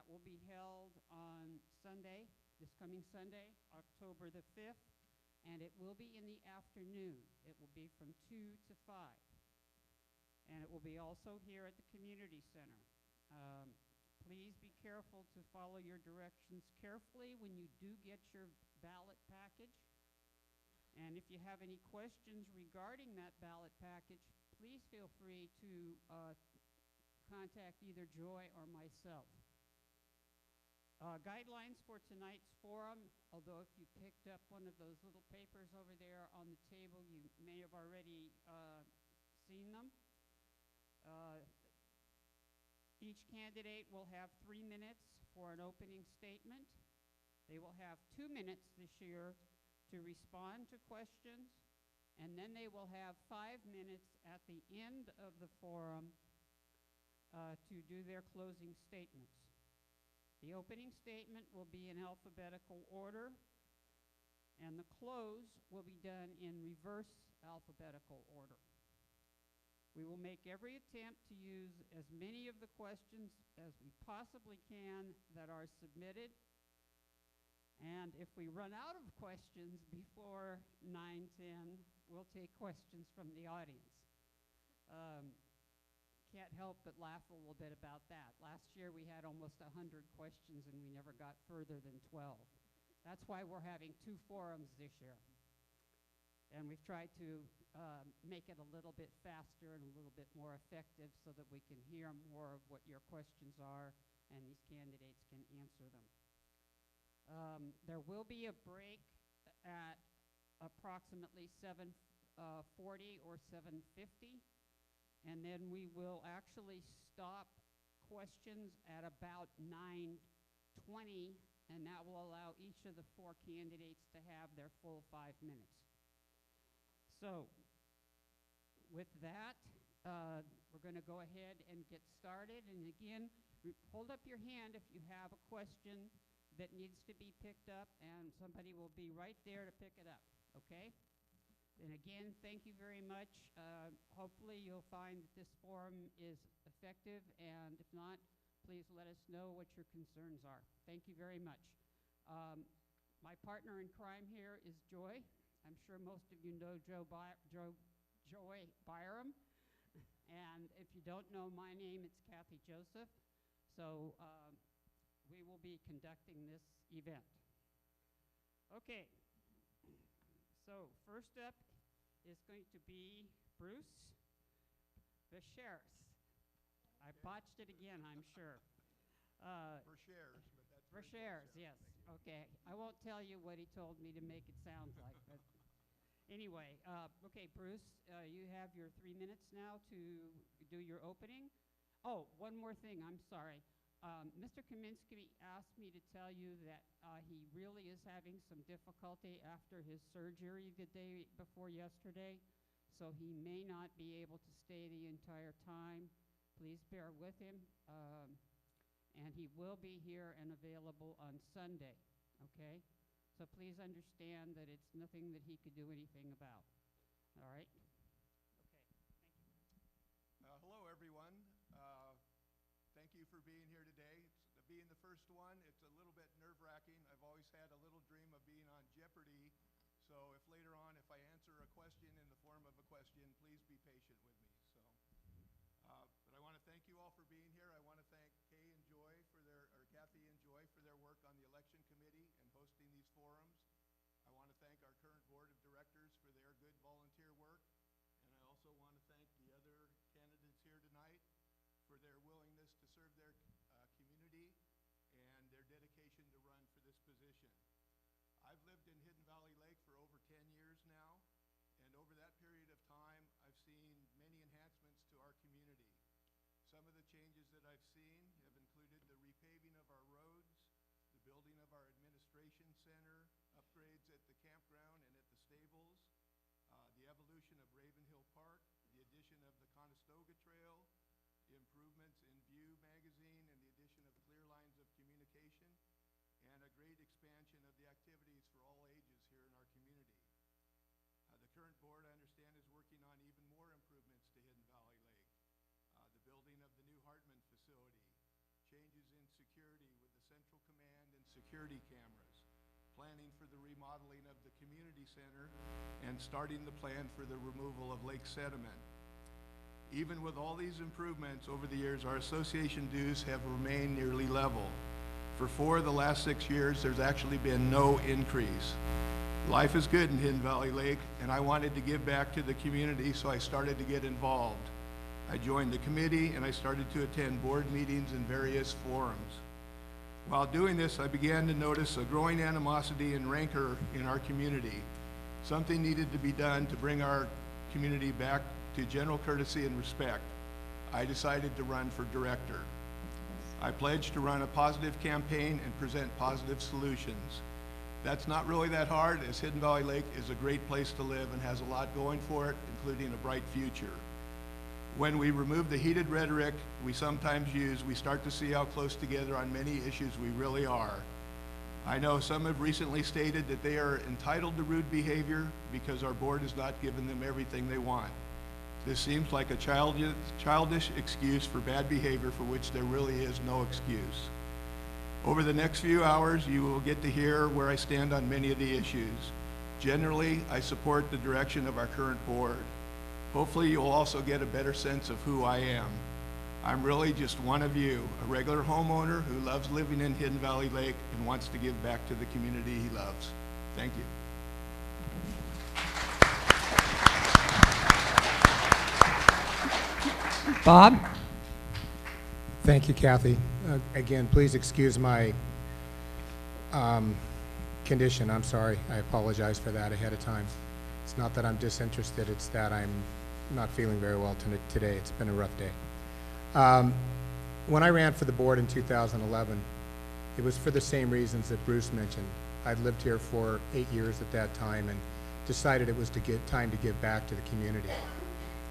That will be held on Sunday, this coming Sunday, October the 5th, and it will be in the afternoon. It will be from 2 to 5. And it will be also here at the community center. Please be careful to follow your directions carefully when you do get your ballot package. And if you have any questions regarding that ballot package, please feel free to contact either Joy or myself. Guidelines for tonight's forum, although if you picked up one of those little papers over there on the table, you may have already seen them. Each candidate will have 3 minutes for an opening statement. They will have 2 minutes this year to respond to questions, and then they will have 5 minutes at the end of the forum to do their closing statements. The opening statement will be in alphabetical order, and the close will be done in reverse alphabetical order. We will make every attempt to use as many of the questions as we possibly can that are submitted. And if we run out of questions before 9:10, we'll take questions from the audience. Can't help but laugh a little bit about that. Last year we had almost 100 questions and we never got further than 12. That's why we're having 2 forums this year. And we've tried to make it a little bit faster and a little bit more effective so that we can hear more of what your questions are and these candidates can answer them. There will be a break at approximately 7:40 or 7:50, and then we will actually stop questions at about 9:20, and that will allow each of the 4 candidates to have their full 5 minutes. So, with that, we're going to go ahead and get started. And again, hold up your hand if you have a question that needs to be picked up, and somebody will be right there to pick it up, okay? And again, thank you very much. Hopefully you'll find that this forum is effective, and if not, please let us know what your concerns are. Thank you very much. My partner in crime here is Joy. I'm sure most of you know Joy Byram. And if you don't know my name, it's Kathy Joseph. So we will be conducting this event. Okay. So first up is going to be Bruce Verschares. I botched it again, I'm sure. Verschares, but that's Verschares, yes. Okay. I won't tell you what he told me to make it sound like, but anyway, okay, Bruce, you have your 3 minutes now to do your opening. Oh, one more thing, I'm sorry. Mr. Kaminsky asked me to tell you that he really is having some difficulty after his surgery the day before yesterday, so he may not be able to stay the entire time. Please bear with him, and he will be here and available on Sunday, okay? So please understand that it's nothing that he could do anything about, all right? Okay, thank you. Hello, everyone. Thank you for being here today. Being the first one, it's a little bit nerve-wracking. I've always had a little dream of being on Jeopardy, so if later on, if I answer a question in the form of a question, please be patient with me. So, but I want to thank you all for being here. I want to thank Kathy and Joy for their work on the election committee and hosting these forums. I want to thank our current board of directors for their good volunteer work, and I also want to thank the other candidates here tonight for their willingness to serve their community and their dedication to run for this position. I've lived in Hidden Valley Lake for over 10 years now, and over that period of time, security cameras, planning for the remodeling of the community center, and starting the plan for the removal of lake sediment. Even with all these improvements over the years, our association dues have remained nearly level. For 4 of the last 6 years, there's actually been no increase. Life is good in Hidden Valley Lake, and I wanted to give back to the community, so I started to get involved. I joined the committee, and I started to attend board meetings and various forums. While doing this, I began to notice a growing animosity and rancor in our community. Something needed to be done to bring our community back to general courtesy and respect. I decided to run for director. I pledged to run a positive campaign and present positive solutions. That's not really that hard, as Hidden Valley Lake is a great place to live and has a lot going for it, including a bright future. When we remove the heated rhetoric we sometimes use, we start to see how close together on many issues we really are. I know some have recently stated that they are entitled to rude behavior because our board has not given them everything they want. This seems like a childish excuse for bad behavior for which there really is no excuse. Over the next few hours, you will get to hear where I stand on many of the issues. Generally, I support the direction of our current board. Hopefully, you'll also get a better sense of who I am. I'm really just one of you, a regular homeowner who loves living in Hidden Valley Lake and wants to give back to the community he loves. Thank you. Bob? Thank you, Kathy. Again, please excuse my condition. I'm sorry. I apologize for that ahead of time. It's not that I'm disinterested. It's that I'm not feeling very well today. It's been a rough day. When I ran for the board in 2011, it was for the same reasons that Bruce mentioned. I'd lived here for 8 years at that time and decided it was time to give back to the community.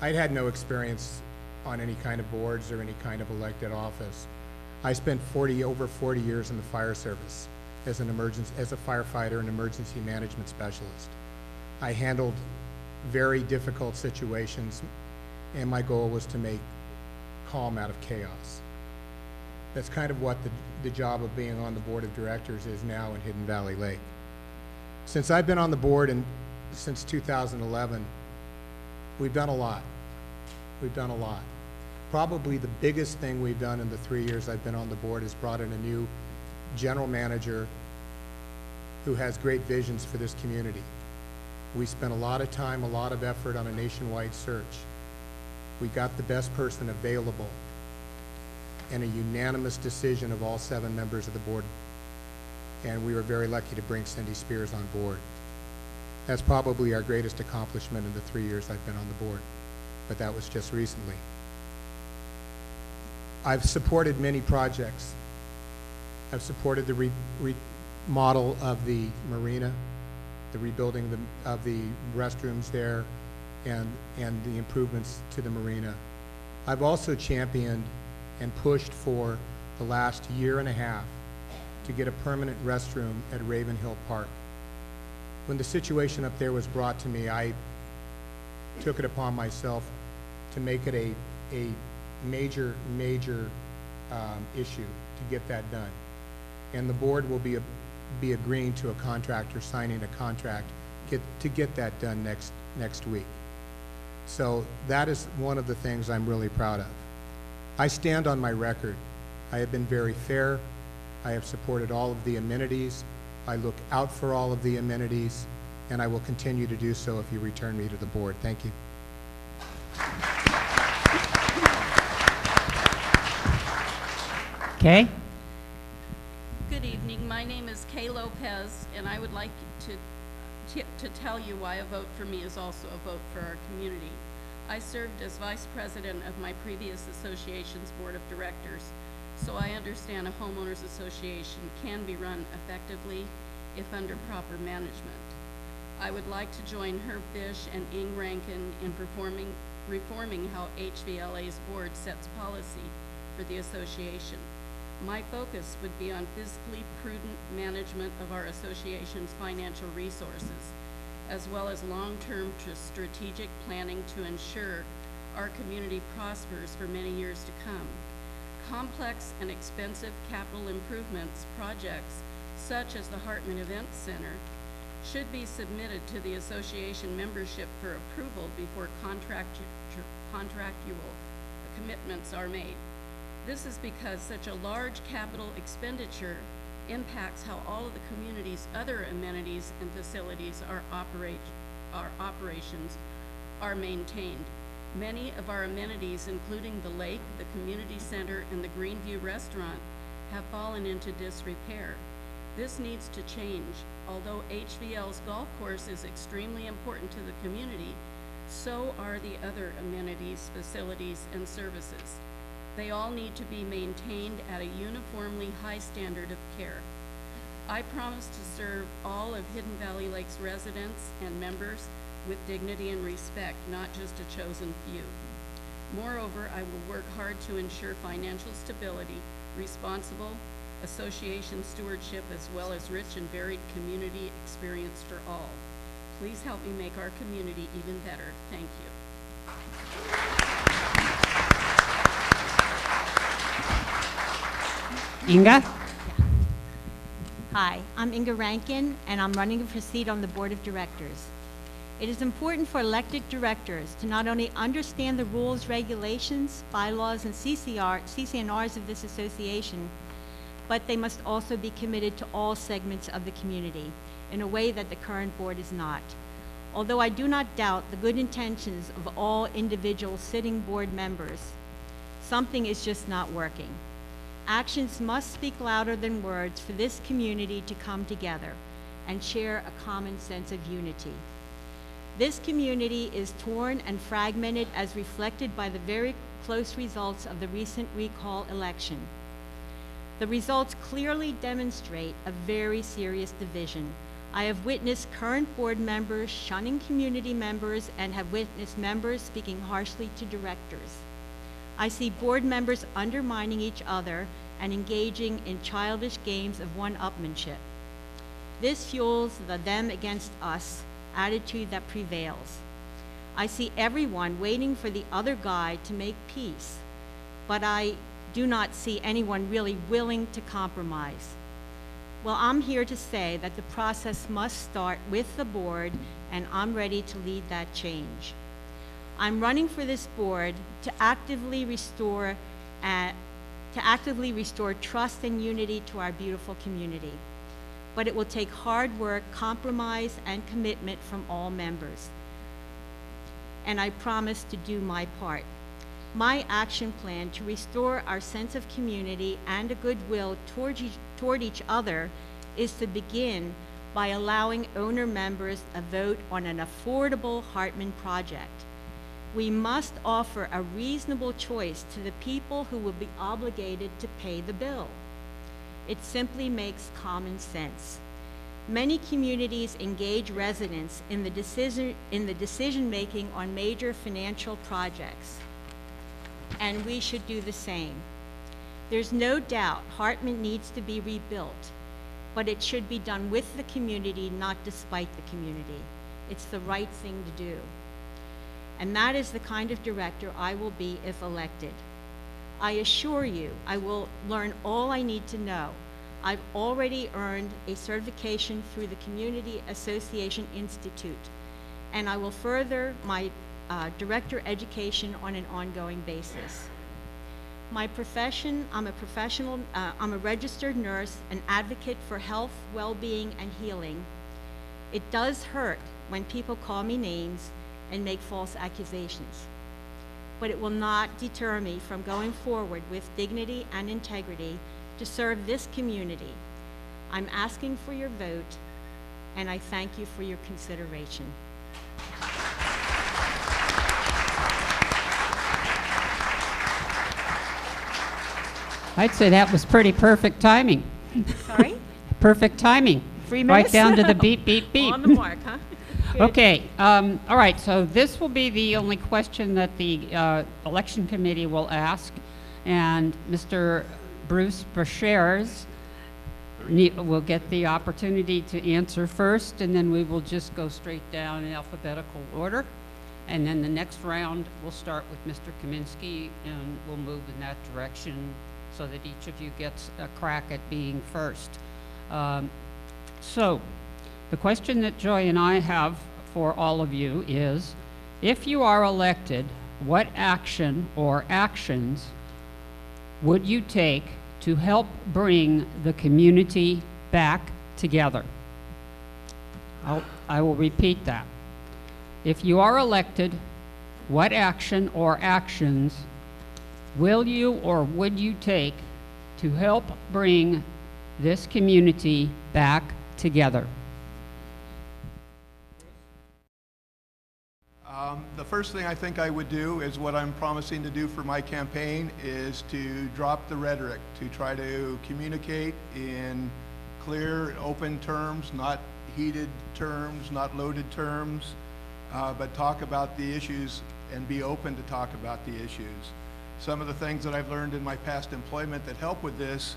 I'd had no experience on any kind of boards or any kind of elected office. I spent over 40 years in the fire service as a firefighter and emergency management specialist. I handled very difficult situations, and my goal was to make calm out of chaos. That's kind of what the job of being on the board of directors is now in Hidden Valley Lake. Since I've been on the board since 2011, we've done a lot. We've done a lot. Probably the biggest thing we've done in the 3 years I've been on the board is brought in a new general manager who has great visions for this community. We spent a lot of time, a lot of effort on a nationwide search. We got the best person available and a unanimous decision of all 7 members of the board. And we were very lucky to bring Cindy Spears on board. That's probably our greatest accomplishment in the 3 years I've been on the board, but that was just recently. I've supported many projects. I've supported the remodel of the marina, the rebuilding of the restrooms there, and the improvements to the marina. I've also championed and pushed for the last year and a half to get a permanent restroom at Ravenhill Park. When the situation up there was brought to me, I took it upon myself to make it a major issue to get that done. And the board will be agreeing to a contractor, signing a contract to get that done next week. So that is one of the things I'm really proud of. I stand on my record. I have been very fair. I have supported all of the amenities. I look out for all of the amenities, and I will continue to do so if you return me to the board. Thank you. Kay? Good evening. My name is Kay Lopez, and I would like to tell you why a vote for me is also a vote for our community. I served as vice president of my previous association's board of directors, so I understand a homeowners association can be run effectively if under proper management. I would like to join Herb Fish and Ing Rankin in reforming how HVLA's board sets policy for the association. My focus would be on fiscally prudent management of our association's financial resources, as well as long-term strategic planning to ensure our community prospers for many years to come. complex and expensive capital improvements projects, such as the Hartman Event Center, should be submitted to the association membership for approval before contractual commitments are made. This is because such a large capital expenditure impacts how all of the community's other amenities and facilities operations are maintained. Many of our amenities, including the lake, the community center, and the Greenview restaurant, have fallen into disrepair. This needs to change. Although HVL's golf course is extremely important to the community, so are the other amenities, facilities, and services. They all need to be maintained at a uniformly high standard of care. I promise to serve all of Hidden Valley Lake's residents and members with dignity and respect, not just a chosen few. Moreover, I will work hard to ensure financial stability, responsible association stewardship, as well as rich and varied community experience for all. Please help me make our community even better. Thank you. Inga? Hi, I'm Inga Rankin, and I'm running for a seat on the Board of Directors. It is important for elected directors to not only understand the rules, regulations, bylaws, and CCNRs of this association, but they must also be committed to all segments of the community in a way that the current board is not. Although I do not doubt the good intentions of all individual sitting board members, something is just not working. Actions must speak louder than words for this community to come together and share a common sense of unity. This community is torn and fragmented as reflected by the very close results of the recent recall election. The results clearly demonstrate a very serious division. I have witnessed current board members shunning community members and have witnessed members speaking harshly to directors. I see board members undermining each other and engaging in childish games of one-upmanship. This fuels the them against us attitude that prevails. I see everyone waiting for the other guy to make peace, but I do not see anyone really willing to compromise. Well, I'm here to say that the process must start with the board, and I'm ready to lead that change. I'm running for this board to actively restore trust and unity to our beautiful community. But it will take hard work, compromise, and commitment from all members. And I promise to do my part. My action plan to restore our sense of community and a goodwill toward each other is to begin by allowing owner members a vote on an affordable Hartman project. We must offer a reasonable choice to the people who will be obligated to pay the bill. It simply makes common sense. Many communities engage residents in the decision-making on major financial projects, and we should do the same. There's no doubt Hartman needs to be rebuilt, but it should be done with the community, not despite the community. It's the right thing to do. And that is the kind of director I will be if elected. I assure you, I will learn all I need to know. I've already earned a certification through the Community Association Institute, and I will further my director education on an ongoing basis. My profession, I'm a registered nurse, an advocate for health, well-being, and healing. It does hurt when people call me names and make false accusations, but it will not deter me from going forward with dignity and integrity to serve this community. I'm asking for your vote, and I thank you for your consideration. I'd say that was pretty perfect timing. Sorry? Perfect timing. 3 Right minutes? down to the beep, beep, beep. On the mark, huh? Good. Okay, all right, so this will be the only question that the election committee will ask, and Mr. Bruce Brashares will get the opportunity to answer first, and then we will just go straight down in alphabetical order. And then the next round, we'll start with Mr. Kaminsky, and we'll move in that direction so that each of you gets a crack at being first. So, the question that Joy and I have for all of you is, if you are elected, what action or actions would you take to help bring the community back together? I will repeat that. If you are elected, what action or actions will you or would you take to help bring this community back together? The first thing I think I would do is what I'm promising to do for my campaign is to drop the rhetoric, to try to communicate in clear, open terms, not heated terms, not loaded terms, but talk about the issues and be open to talk about the issues. Some of the things that I've learned in my past employment that help with this,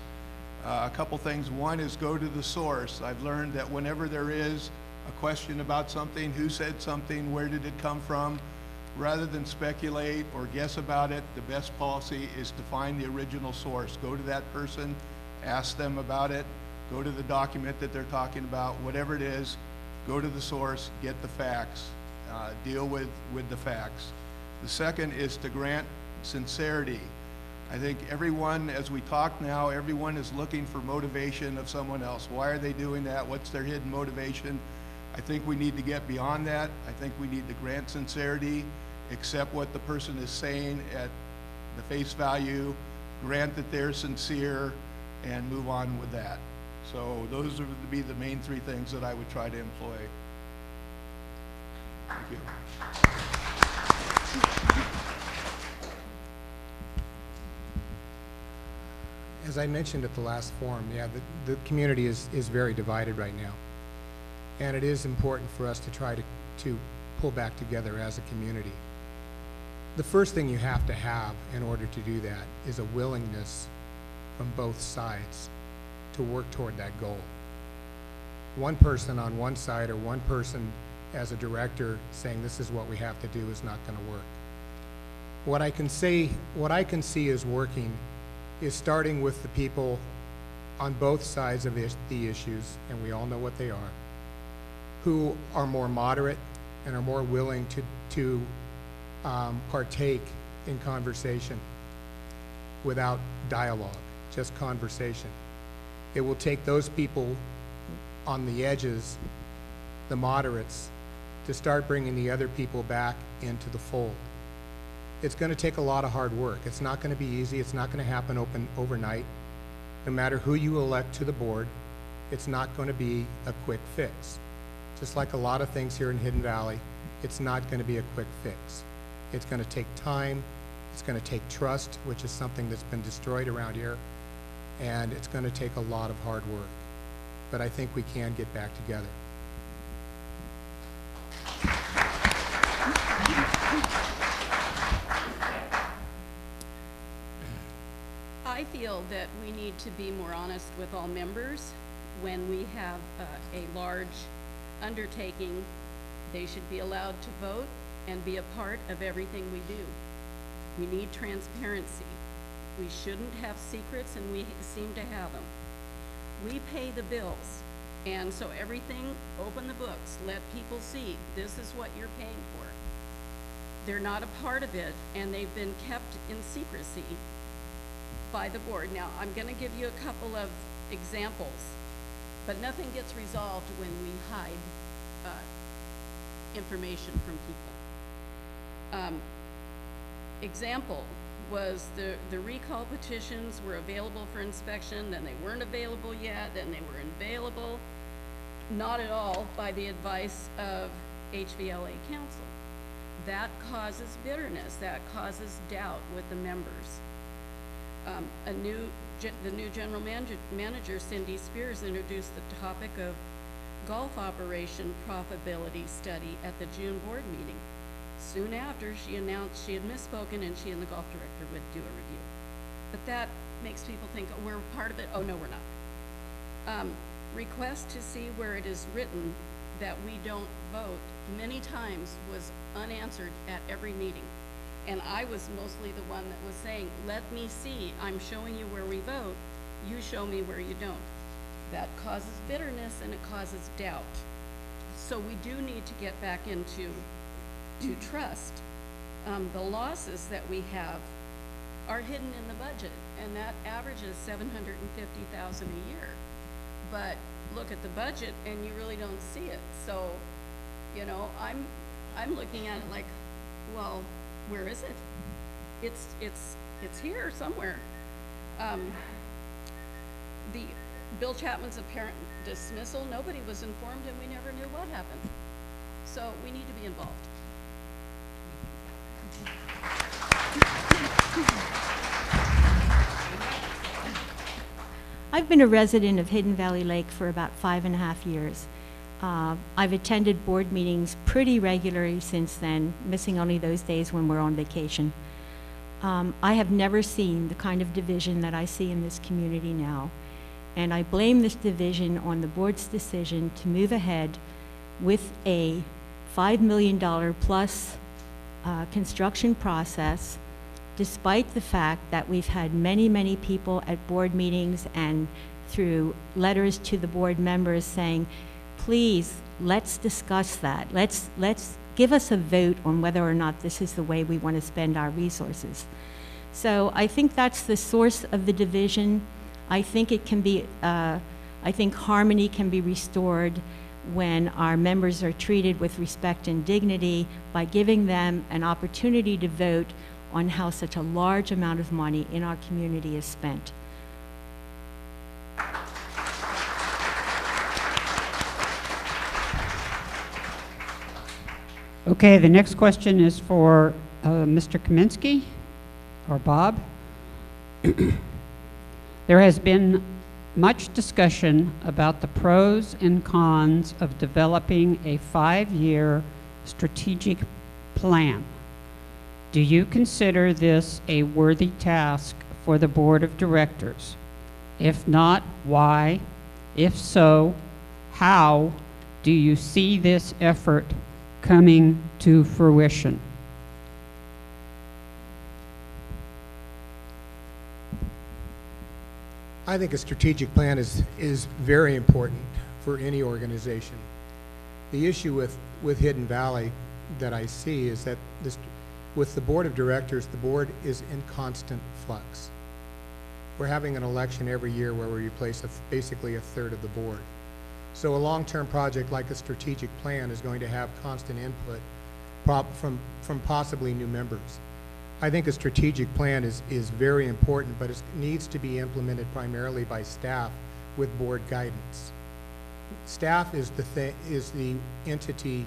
a couple things. One is go to the source. I've learned that whenever there is a question about something, who said something, where did it come from, rather than speculate or guess about it, the best policy is to find the original source. Go to that person, ask them about it, go to the document that they're talking about, whatever it is, go to the source, get the facts, deal with the facts. The second is to grant sincerity. I think everyone, as we talk now, everyone is looking for motivation of someone else. Why are they doing that? What's their hidden motivation? I think we need to get beyond that. I think we need to grant sincerity, accept what the person is saying at the face value, grant that they're sincere, and move on with that. So those would be the main three things that I would try to employ. Thank you. As I mentioned at the last forum, yeah, the community is very divided right now. And it is important for us to try to pull back together as a community. The first thing you have to have in order to do that is a willingness from both sides to work toward that goal. One person on one side or one person as a director saying this is what we have to do is not going to work. What I can see is working is starting with the people on both sides of the issues, and we all know what they are, who are more moderate and are more willing to partake in conversation without dialogue, just conversation. It will take those people on the edges, the moderates, to start bringing the other people back into the fold. It's going to take a lot of hard work. It's not going to be easy. It's not going to happen overnight. No matter who you elect to the board, it's not going to be a quick fix. Just like a lot of things here in Hidden Valley, it's not going to be a quick fix. It's going to take time. It's going to take trust, which is something that's been destroyed around here. And it's going to take a lot of hard work. But I think we can get back together. I feel that we need to be more honest with all members. When we have a large undertaking, they should be allowed to vote and be a part of everything we do. We need transparency. We shouldn't have secrets, and we seem to have them. We pay the bills, and so everything, open the books, let people see, this is what you're paying for. They're not a part of it, and they've been kept in secrecy by the board. Now, I'm going to give you a couple of examples, but nothing gets resolved when we hide information from people. Example was the recall petitions were available for inspection, then they weren't available yet, then they were available, not at all by the advice of HVLA council. That causes bitterness, that causes doubt with the members. The new general manager, Cindy Spears, introduced the topic of golf operation profitability study at the June board meeting. Soon after, she announced she had misspoken and she and the golf director would do a review. But that makes people think, oh, we're part of it. Oh, no, we're not. Request to see where it is written that we don't vote many times was unanswered at every meeting. And I was mostly the one that was saying, let me see, I'm showing you where we vote, you show me where you don't. That causes bitterness and it causes doubt. So we do need to get back into trust. The losses that we have are hidden in the budget, and that averages $750,000 a year. But look at the budget and you really don't see it. So, you know, I'm looking at it like, well, where is it? It's here somewhere. The Bill Chapman's apparent dismissal, nobody was informed and we never knew what happened. So we need to be involved. I've been a resident of Hidden Valley Lake for about 5.5 years. I've attended board meetings pretty regularly since then, missing only those days when we're on vacation. I have never seen the kind of division that I see in this community now, and I blame this division on the board's decision to move ahead with a $5 million plus construction process, despite the fact that we've had many, many people at board meetings and through letters to the board members saying, please, let's discuss that. Let's give us a vote on whether or not this is the way we want to spend our resources. So I think that's the source of the division. I think it can be, I think harmony can be restored when our members are treated with respect and dignity by giving them an opportunity to vote on how such a large amount of money in our community is spent. Okay, the next question is for Mr. Kaminsky, or Bob. There has been much discussion about the pros and cons of developing a 5-year strategic plan. Do you consider this a worthy task for the board of directors? If not, why? If so, how do you see this effort coming to fruition? I think a strategic plan is very important for any organization. The issue with Hidden Valley that I see is that with the board of directors, the board is in constant flux. We're having an election every year where we replace basically a third of the board. So a long-term project like a strategic plan is going to have constant input from possibly new members. I think a strategic plan is very important, but it needs to be implemented primarily by staff with board guidance. Staff is the entity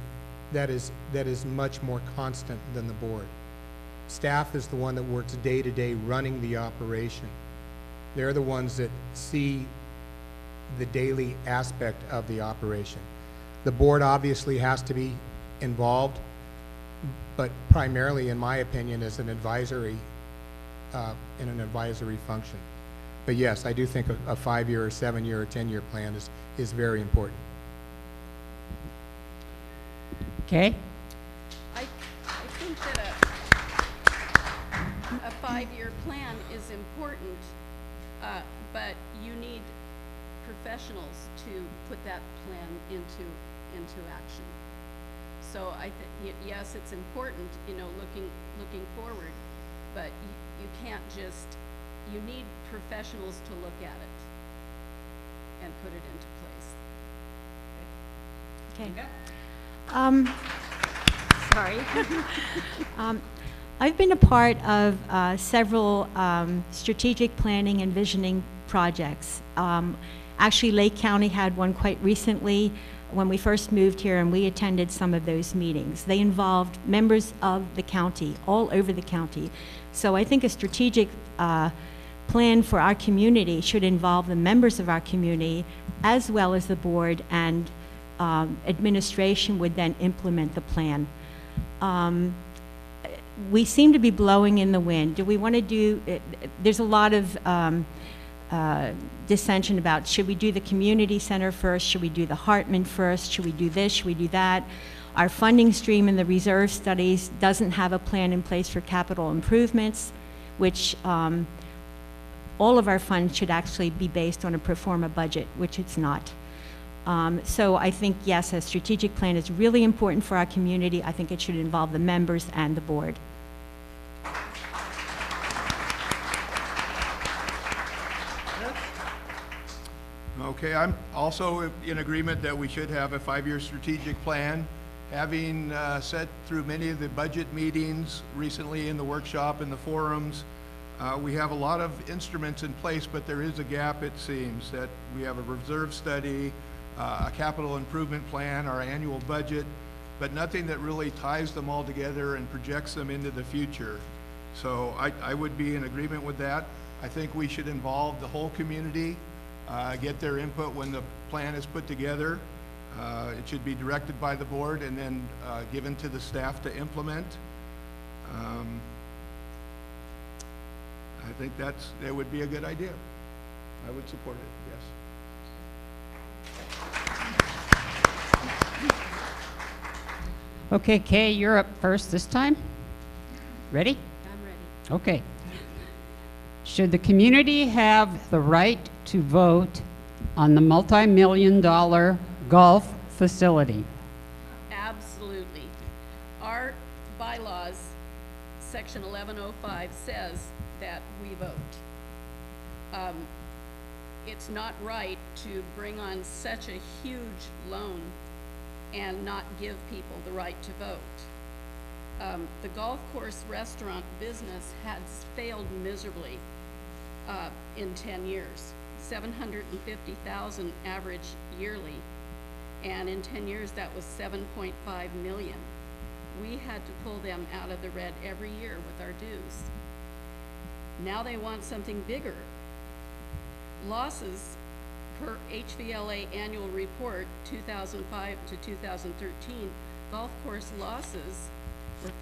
that is much more constant than the board. Staff is the one that works day to day running the operation. They're the ones that see the daily aspect of the operation. The board obviously has to be involved, but primarily, in my opinion, as an advisory, in an advisory function. But yes, I do think a 5-year or 7-year or 10-year plan is very important. Okay. I think that a 5-year plan is important, but you need professionals to put that plan into action. So yes, it's important, you know, looking forward, but you can't just, you need professionals to look at it and put it into place. Okay. Sorry. I've been a part of several strategic planning and visioning projects. Actually, Lake County had one quite recently when we first moved here, and we attended some of those meetings. They involved members of the county, all over the county. So I think a strategic plan for our community should involve the members of our community as well as the board, and administration would then implement the plan. We seem to be blowing in the wind. Do we want to do, there's a lot of dissension about, should we do the community center first? Should we do the Hartman first? Should we do this? Should we do that? Our funding stream in the reserve studies doesn't have a plan in place for capital improvements, which all of our funds should actually be based on a pro forma budget, which it's not. So I think, yes, a strategic plan is really important for our community. I think it should involve the members and the board. Okay, I'm also in agreement that we should have a 5-year strategic plan. Having sat through many of the budget meetings recently in the workshop and the forums, we have a lot of instruments in place, but there is a gap, it seems, that we have a reserve study, a capital improvement plan, our annual budget, but nothing that really ties them all together and projects them into the future. So I would be in agreement with that. I think we should involve the whole community, get their input when the plan is put together. It should be directed by the board and then given to the staff to implement. I think that would be a good idea. I would support it, yes. Okay, Kay, you're up first this time. Ready? I'm ready. Okay. Should the community have the right to vote on the multi-million-dollar golf facility? Absolutely. Our bylaws, section 1105, says that we vote. It's not right to bring on such a huge loan and not give people the right to vote. The golf course restaurant business has failed miserably in 10 years. 750,000 average yearly, and in 10 years that was 7.5 million. We had to pull them out of the red every year with our dues. Now they want something bigger. Losses per HVLA annual report 2005 to 2013, golf course losses were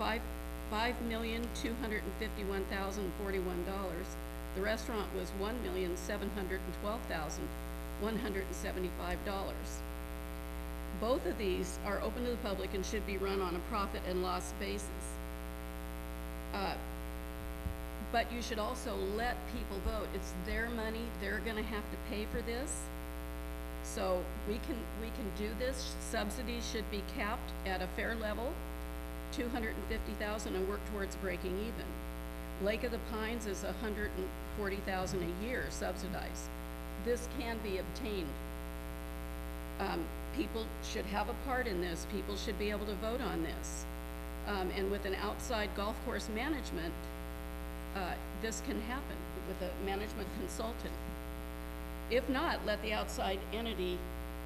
$5,251,041. The restaurant was $1,712,175. Both of these are open to the public and should be run on a profit and loss basis. But you should also let people vote. It's their money. They're gonna have to pay for this. So we can do this. Subsidies should be capped at a fair level, $250,000, and work towards breaking even. Lake of the Pines is $140,000 a year subsidized. This can be obtained. People should have a part in this. People should be able to vote on this. And with an outside golf course management, this can happen with a management consultant. If not, let the outside entity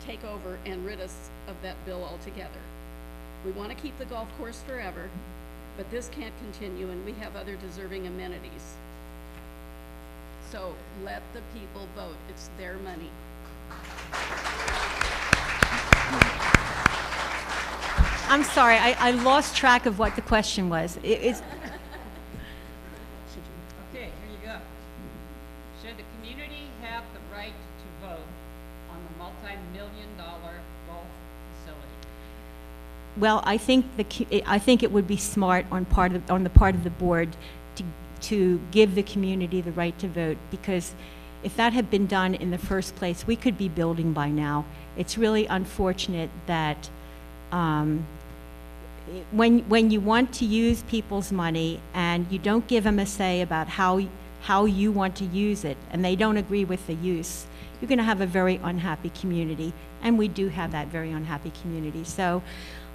take over and rid us of that bill altogether. We want to keep the golf course forever, but this can't continue, and we have other deserving amenities. So let the people vote. It's their money. I'm sorry, I lost track of what the question was. It's, Okay, here you go. Should the community have the right to vote on the multi-million-dollar golf facility? well, I think it would be smart on the part of the board to give the community the right to vote, because if that had been done in the first place, we could be building by now. It's really unfortunate that when you want to use people's money and you don't give them a say about how you want to use it, and they don't agree with the use, you're going to have a very unhappy community, and we do have that very unhappy community. So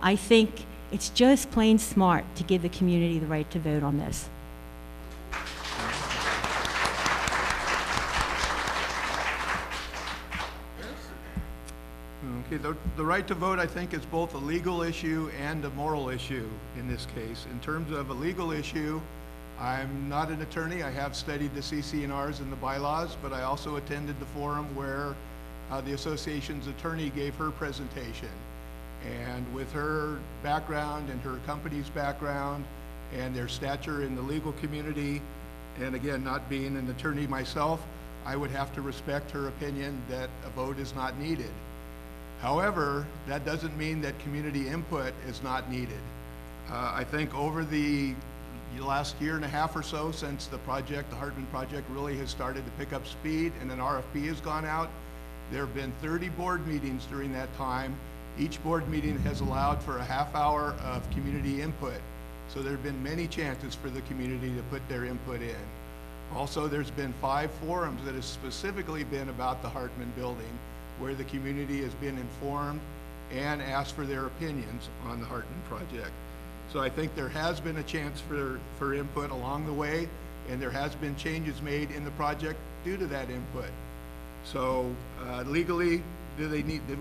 I think it's just plain smart to give the community the right to vote on this. Okay, the right to vote, I think, is both a legal issue and a moral issue in this case. In terms of a legal issue, I'm not an attorney. I have studied the CC&Rs and the bylaws, but I also attended the forum where the association's attorney gave her presentation. And with her background and her company's background and their stature in the legal community, and again, not being an attorney myself, I would have to respect her opinion that a vote is not needed. However, that doesn't mean that community input is not needed. I think over the last year and a half or so since the project, the Hartman project, really has started to pick up speed and an RFP has gone out, there have been 30 board meetings during that time. Each board meeting has allowed for a half hour of community input. So there have been many chances for the community to put their input in. Also, there's been 5 forums that have specifically been about the Hartman building, where the community has been informed and asked for their opinions on the Hartman project. So I think there has been a chance for input along the way, and there has been changes made in the project due to that input. So legally, do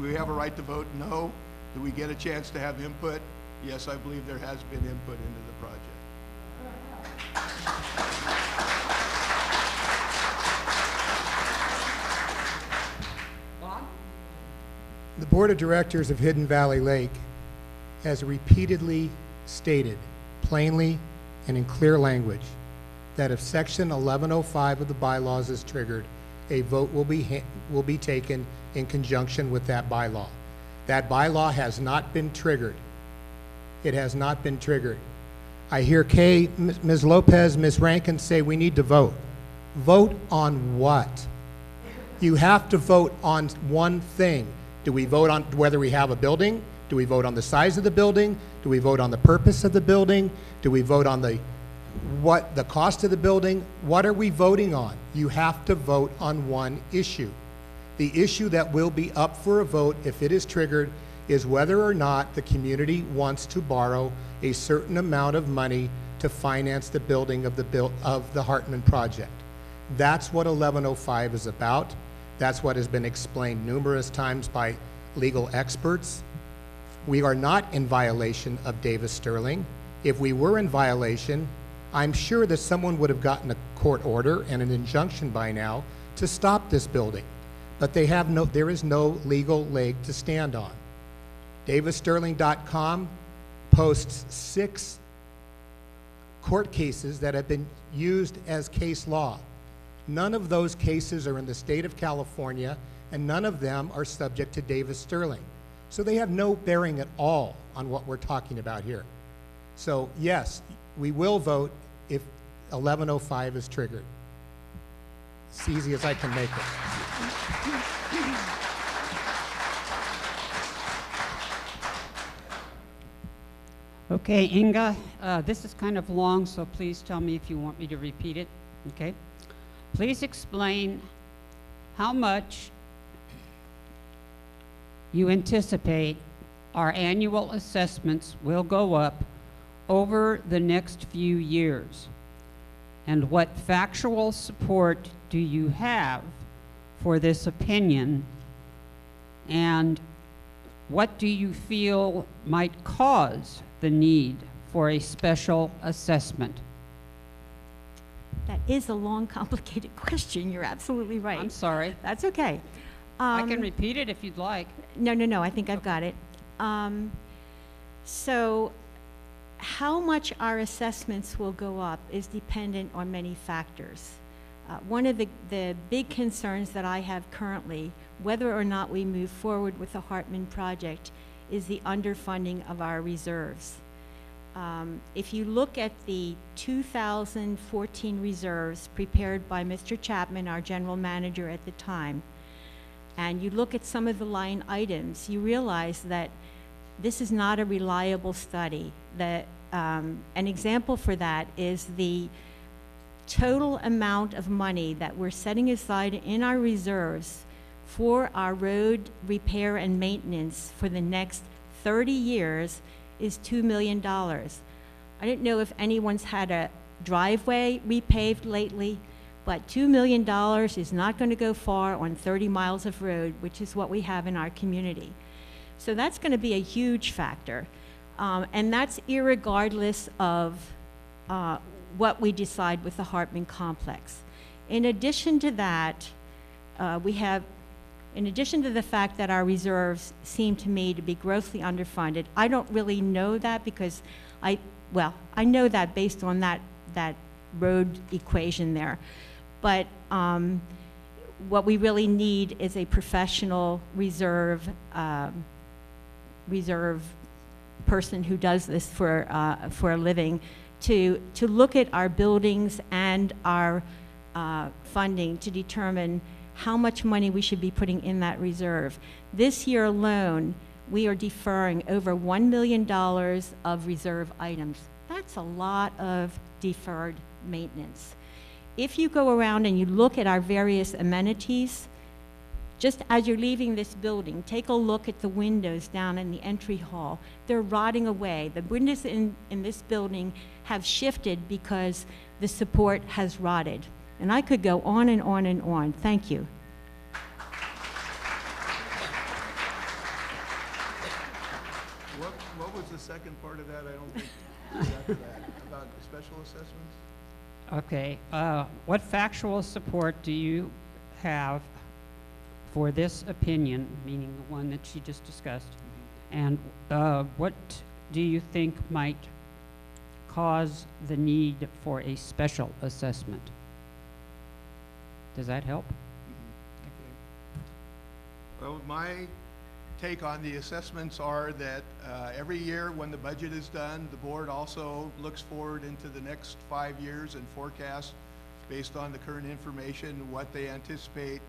we have a right to vote? No. Do we get a chance to have input? Yes, I believe there has been input into the project. The Board of Directors of Hidden Valley Lake has repeatedly stated, plainly and in clear language, that if Section 1105 of the bylaws is triggered, a vote will be taken in conjunction with that bylaw. That bylaw has not been triggered. It has not been triggered. I hear Ms. Lopez, Ms. Rankin say we need to vote. Vote on what? You have to vote on one thing. Do we vote on whether we have a building? Do we vote on the size of the building? Do we vote on the purpose of the building? Do we vote on the cost of the building? What are we voting on? You have to vote on one issue. The issue that will be up for a vote if it is triggered is whether or not the community wants to borrow a certain amount of money to finance the building of the Hartman project. That's what 1105 is about. That's what has been explained numerous times by legal experts. We are not in violation of Davis Sterling. If we were in violation, I'm sure that someone would have gotten a court order and an injunction by now to stop this building. But there is no legal leg to stand on. DavisSterling.com posts 6 court cases that have been used as case law. None of those cases are in the state of California, and none of them are subject to Davis Sterling. So they have no bearing at all on what we're talking about here. So yes, we will vote if 1105 is triggered. It's easy as I can make it. Okay, Inga, this is kind of long, so please tell me if you want me to repeat it, okay? Please explain how much you anticipate our annual assessments will go up over the next few years, and what factual support do you have for this opinion, and what do you feel might cause the need for a special assessment? That is a long, complicated question. You're absolutely right. I'm sorry. That's okay. I can repeat it if you'd like. No, I think I've got it. So how much our assessments will go up is dependent on many factors. One of the big concerns that I have currently, whether or not we move forward with the Hartman project, is the underfunding of our reserves. If you look at the 2014 reserves prepared by Mr. Chapman, our general manager at the time, and you look at some of the line items, you realize that this is not a reliable study. An example for that is the total amount of money that we're setting aside in our reserves for our road repair and maintenance for the next 30 years is $2 million. I don't know if anyone's had a driveway repaved lately, but $2 million is not going to go far on 30 miles of road, which is what we have in our community. So that's going to be a huge factor. And that's irregardless of what we decide with the Hartman complex. In addition to that, in addition to the fact that our reserves seem to me to be grossly underfunded, I don't really know that because I know that based on that road equation there. But what we really need is a professional reserve person who does this for a living to look at our buildings and our funding to determine how much money we should be putting in that reserve. This year alone, we are deferring over $1 million of reserve items. That's a lot of deferred maintenance. If you go around and you look at our various amenities, just as you're leaving this building, take a look at the windows down in the entry hall. They're rotting away. The windows in this building have shifted because the support has rotted. And I could go on and on and on. Thank you. What was the second part of that? I don't think I got to that. About the special assessments? Okay, what factual support do you have for this opinion, meaning the one that she just discussed? And what do you think might cause the need for a special assessment? Does that help? Well, my take on the assessments are that every year when the budget is done, the board also looks forward into the next 5 years and forecasts based on the current information, what they anticipate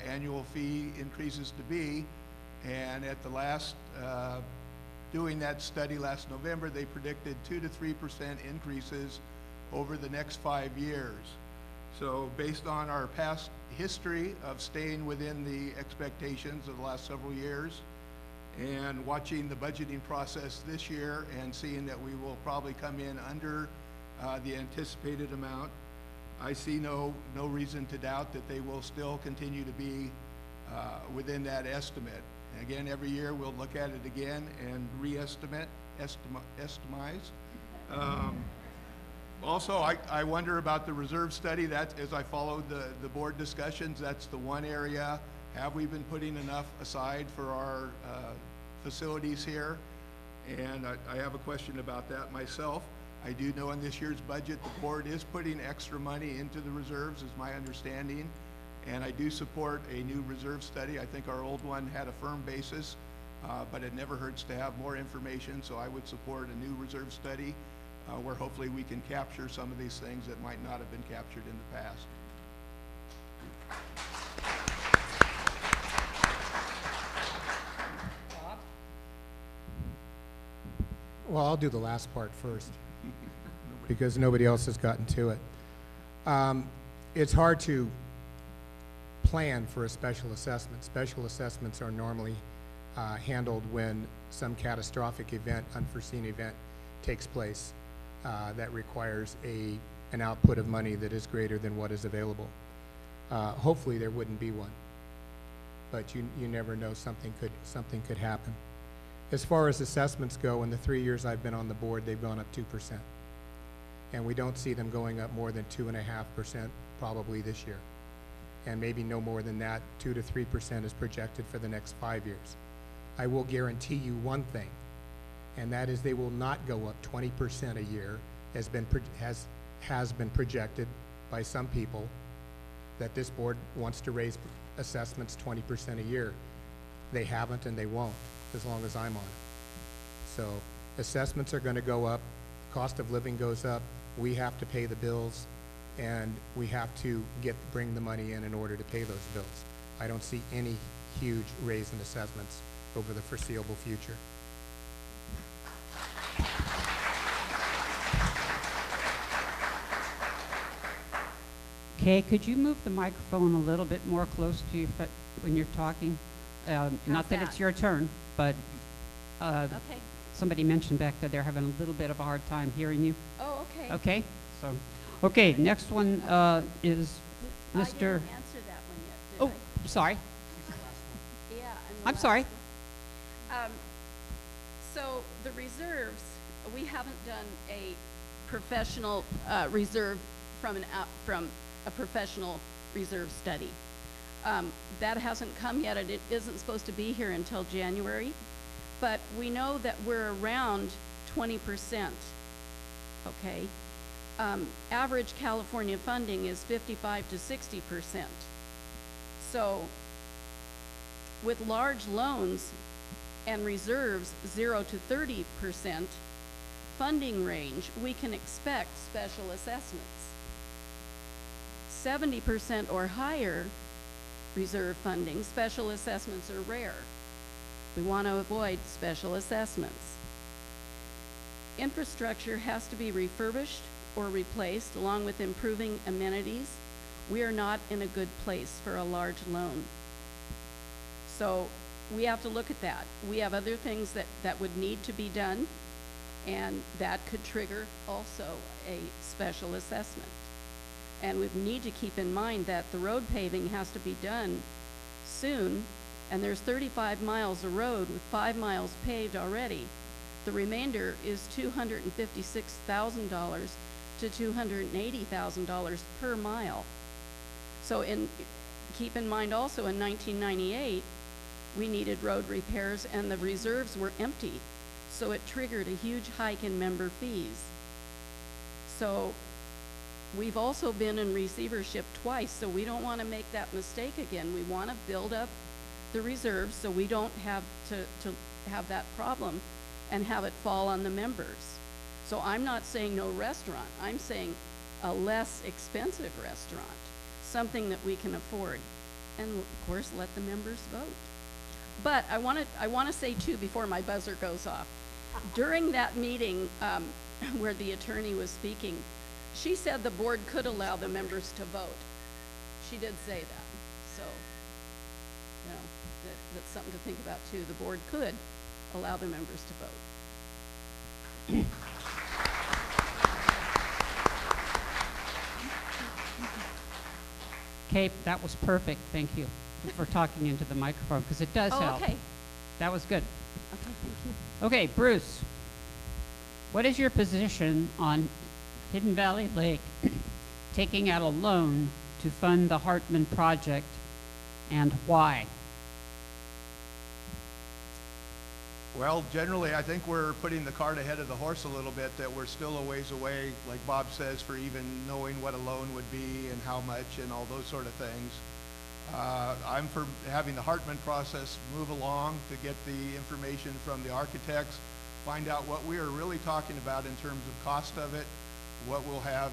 annual fee increases to be. And at the last, doing that study last November, they predicted 2 to 3% increases over the next 5 years. So based on our past history of staying within the expectations of the last several years and watching the budgeting process this year and seeing that we will probably come in under the anticipated amount, I see no reason to doubt that they will still continue to be within that estimate. And again, every year we'll look at it again and estimize. Also, I wonder about the reserve study. That, as I followed the board discussions, that's the one area. Have we been putting enough aside for our facilities here? And I have a question about that myself. I do know in this year's budget, the board is putting extra money into the reserves, is my understanding. And I do support a new reserve study. I think our old one had a firm basis, but it never hurts to have more information. So I would support a new reserve study where hopefully we can capture some of these things that might not have been captured in the past. Well, I'll do the last part first because nobody else has gotten to it. It's hard to plan for a special assessment. Special assessments are normally handled when some catastrophic event, unforeseen event takes place that requires an output of money that is greater than what is available. Hopefully there wouldn't be one, but you never know, something could happen. As far as assessments go, in the 3 years I've been on the board, they've gone up 2%. And we don't see them going up more than 2.5% probably this year. And maybe no more than that, 2 to 3% is projected for the next 5 years. I will guarantee you one thing, and that is they will not go up 20% a year, has been projected by some people that this board wants to raise assessments 20% a year. They haven't and they won't as long as I'm on it. So assessments are going to go up, cost of living goes up, we have to pay the bills, and we have to bring the money in order to pay those bills. I don't see any huge raise in assessments over the foreseeable future. Okay, could you move the microphone a little bit more close to you when you're talking? Not that it's your turn, but Okay. somebody mentioned back that they're having a little bit of a hard time hearing you. Oh, okay. Okay, so, okay, next one is I Mr. didn't answer that one yet, did Oh, sorry. Yeah. and the I'm sorry. last one. So the reserves, we haven't done a professional reserve from a professional reserve study. That hasn't come yet. It isn't supposed to be here until January, but we know that we're around 20%, okay? Average California funding is 55 to 60%. So with large loans and reserves 0 to 30% funding range, we can expect special assessments. 70% or higher reserve funding, special assessments are rare. We want to avoid special assessments. Infrastructure has to be refurbished or replaced along with improving amenities. We are not in a good place for a large loan. So we have to look at that. We have other things that would need to be done, and that could trigger also a special assessment. And we need to keep in mind that the road paving has to be done soon, and there's 35 miles of road with 5 miles paved already. The remainder is $256,000 to $280,000 per mile. So keep in mind also in 1998, we needed road repairs and the reserves were empty. So it triggered a huge hike in member fees. So we've also been in receivership twice, so we don't want to make that mistake again. We want to build up the reserves so we don't have to have that problem and have it fall on the members. So I'm not saying no restaurant. I'm saying a less expensive restaurant, something that we can afford. And of course, let the members vote. But I want to say too, before my buzzer goes off, during that meeting where the attorney was speaking, she said the board could allow the members to vote. She did say that. So, you know, that's something to think about too. The board could allow the members to vote. Kate, that was perfect. Thank you for talking into the microphone, because it does help. Okay. That was good. Okay, thank you. Okay, Bruce, what is your position on Hidden Valley Lake taking out a loan to fund the Hartman project, and why? Well, generally, I think we're putting the cart ahead of the horse a little bit, that we're still a ways away, like Bob says, for even knowing what a loan would be and how much and all those sort of things. I'm for having the Hartman process move along to get the information from the architects, find out what we are really talking about in terms of cost of it, what we'll have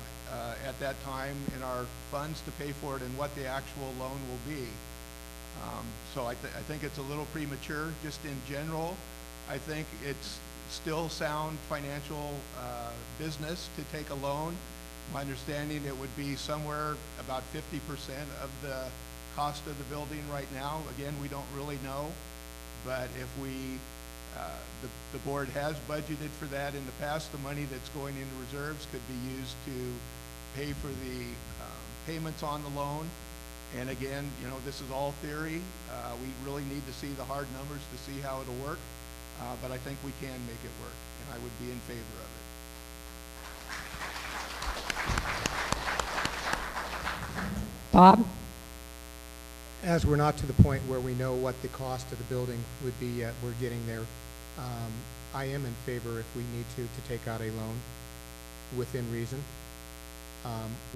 at that time in our funds to pay for it, and what the actual loan will be. So I think it's a little premature. Just in general, I think it's still sound financial business to take a loan. My understanding, it would be somewhere about 50% of the cost of the building right now. Again, we don't really know, but if we, the board has budgeted for that in the past, the money that's going into reserves could be used to pay for the payments on the loan. And again, you know, this is all theory. We really need to see the hard numbers to see how it'll work. But I think we can make it work, and I would be in favor of it. Bob? As we're not to the point where we know what the cost of the building would be yet, we're getting there. I am in favor, if we need to take out a loan within reason.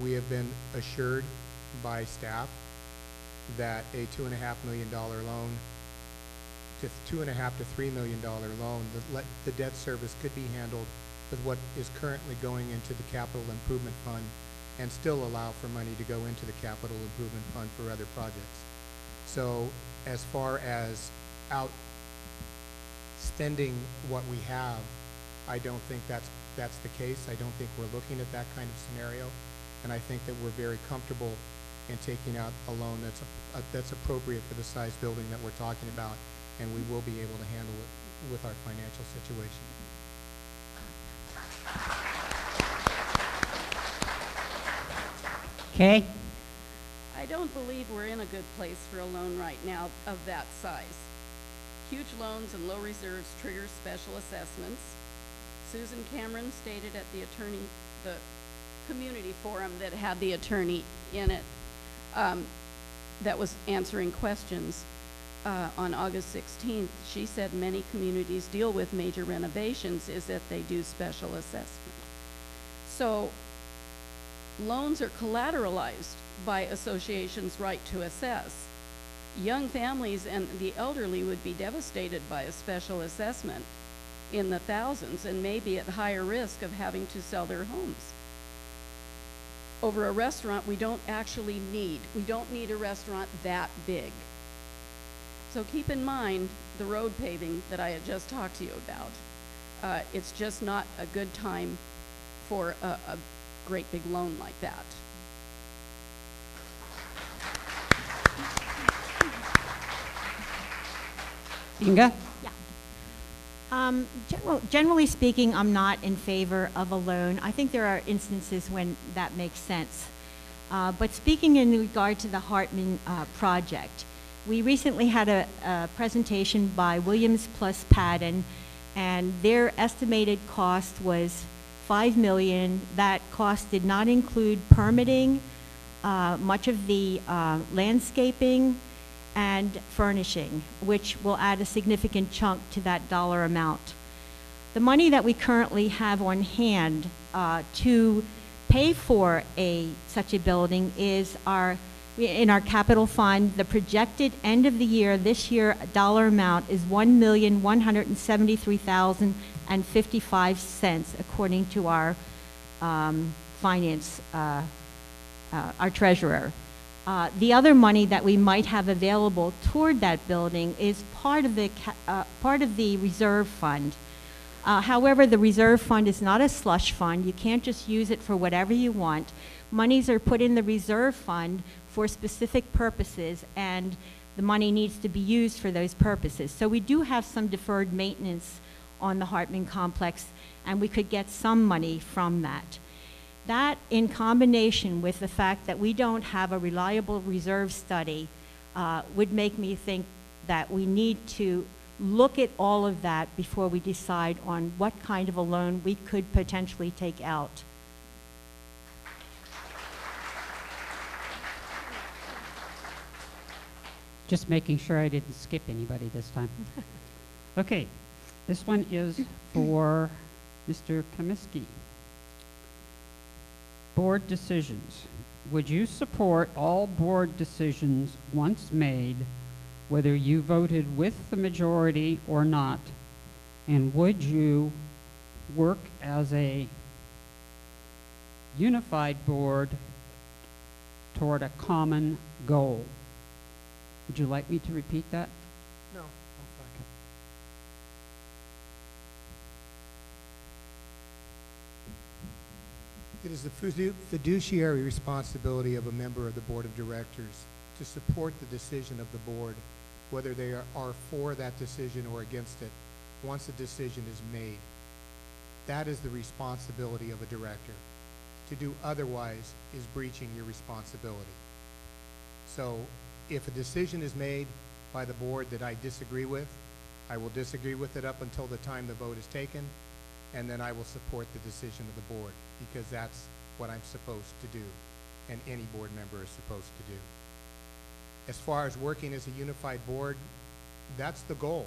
We have been assured by staff that a $2.5 million loan, to $2.5 to $3 million loan, the debt service could be handled with what is currently going into the capital improvement fund, and still allow for money to go into the capital improvement fund for other projects. So as far as outspending what we have, I don't think that's the case. I don't think we're looking at that kind of scenario, and I think that we're very comfortable in taking out a loan that's appropriate for the size building that we're talking about, and we will be able to handle it with our financial situation. Kay? I don't believe we're in a good place for a loan right now of that size. Huge loans and low reserves trigger special assessments. Susan Cameron stated at the community forum that had the attorney in it that was answering questions on August 16th. She said many communities deal with major renovations is that they do special assessment. So loans are collateralized by associations' right to assess. young families and the elderly would be devastated by a special assessment in the thousands and may be at higher risk of having to sell their homes. Over a restaurant we don't actually need. We don't need a restaurant that big. So keep in mind the road paving that I had just talked to you about. It's just not a good time for a great big loan like that. Inga? Yeah. Generally speaking, I'm not in favor of a loan. I think there are instances when that makes sense. But speaking in regard to the Hartman project, we recently had a presentation by Williams plus Patton, and their estimated cost was $5 million. That cost did not include permitting, much of the landscaping, and furnishing, which will add a significant chunk to that dollar amount. The money that we currently have on hand to pay for such a building is in our capital fund. The projected end of the year, this year, dollar amount is $1,173,055, according to our finance, our treasurer. The other money that we might have available toward that building is part of the reserve fund. However, the reserve fund is not a slush fund. You can't just use it for whatever you want. Monies are put in the reserve fund for specific purposes, and the money needs to be used for those purposes. So we do have some deferred maintenance on the Hartman complex, and we could get some money from that. That, in combination with the fact that we don't have a reliable reserve study, would make me think that we need to look at all of that before we decide on what kind of a loan we could potentially take out. Just making sure I didn't skip anybody this time. Okay, this one is for Mr. Comiskey. Board decisions. Would you support all board decisions once made, whether you voted with the majority or not? And would you work as a unified board toward a common goal? Would you like me to repeat that? No. It is the fiduciary responsibility of a member of the board of directors to support the decision of the board, whether they are for that decision or against it, once a decision is made. That is the responsibility of a director. To do otherwise is breaching your responsibility. So if a decision is made by the board that I disagree with, I will disagree with it up until the time the vote is taken, and then I will support the decision of the board, because that's what I'm supposed to do, and any board member is supposed to do. As far as working as a unified board, that's the goal.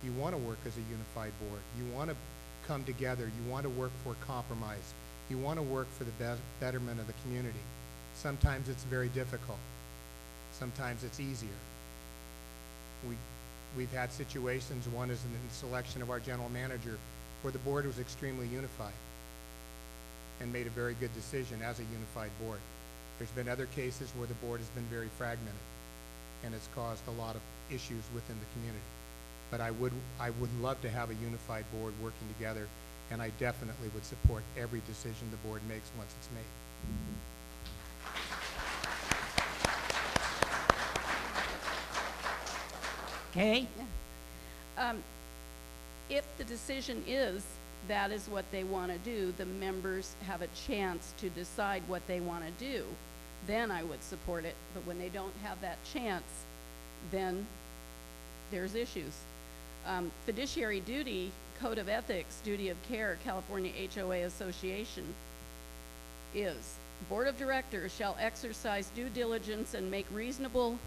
You want to work as a unified board. You want to come together. You want to work for compromise. You want to work for the betterment of the community. Sometimes it's very difficult. Sometimes it's easier. We've had situations, one is in the selection of our general manager, where the board was extremely unified and made a very good decision as a unified board. There's been other cases where the board has been very fragmented, and it's caused a lot of issues within the community. But I would love to have a unified board working together, and I definitely would support every decision the board makes once it's made. Okay. If the decision is that is what they want to do, the members have a chance to decide what they want to do, then I would support it. But when they don't have that chance, then there's issues. Fiduciary duty, Code of Ethics, Duty of Care, California HOA Association is, Board of Directors shall exercise due diligence and make reasonable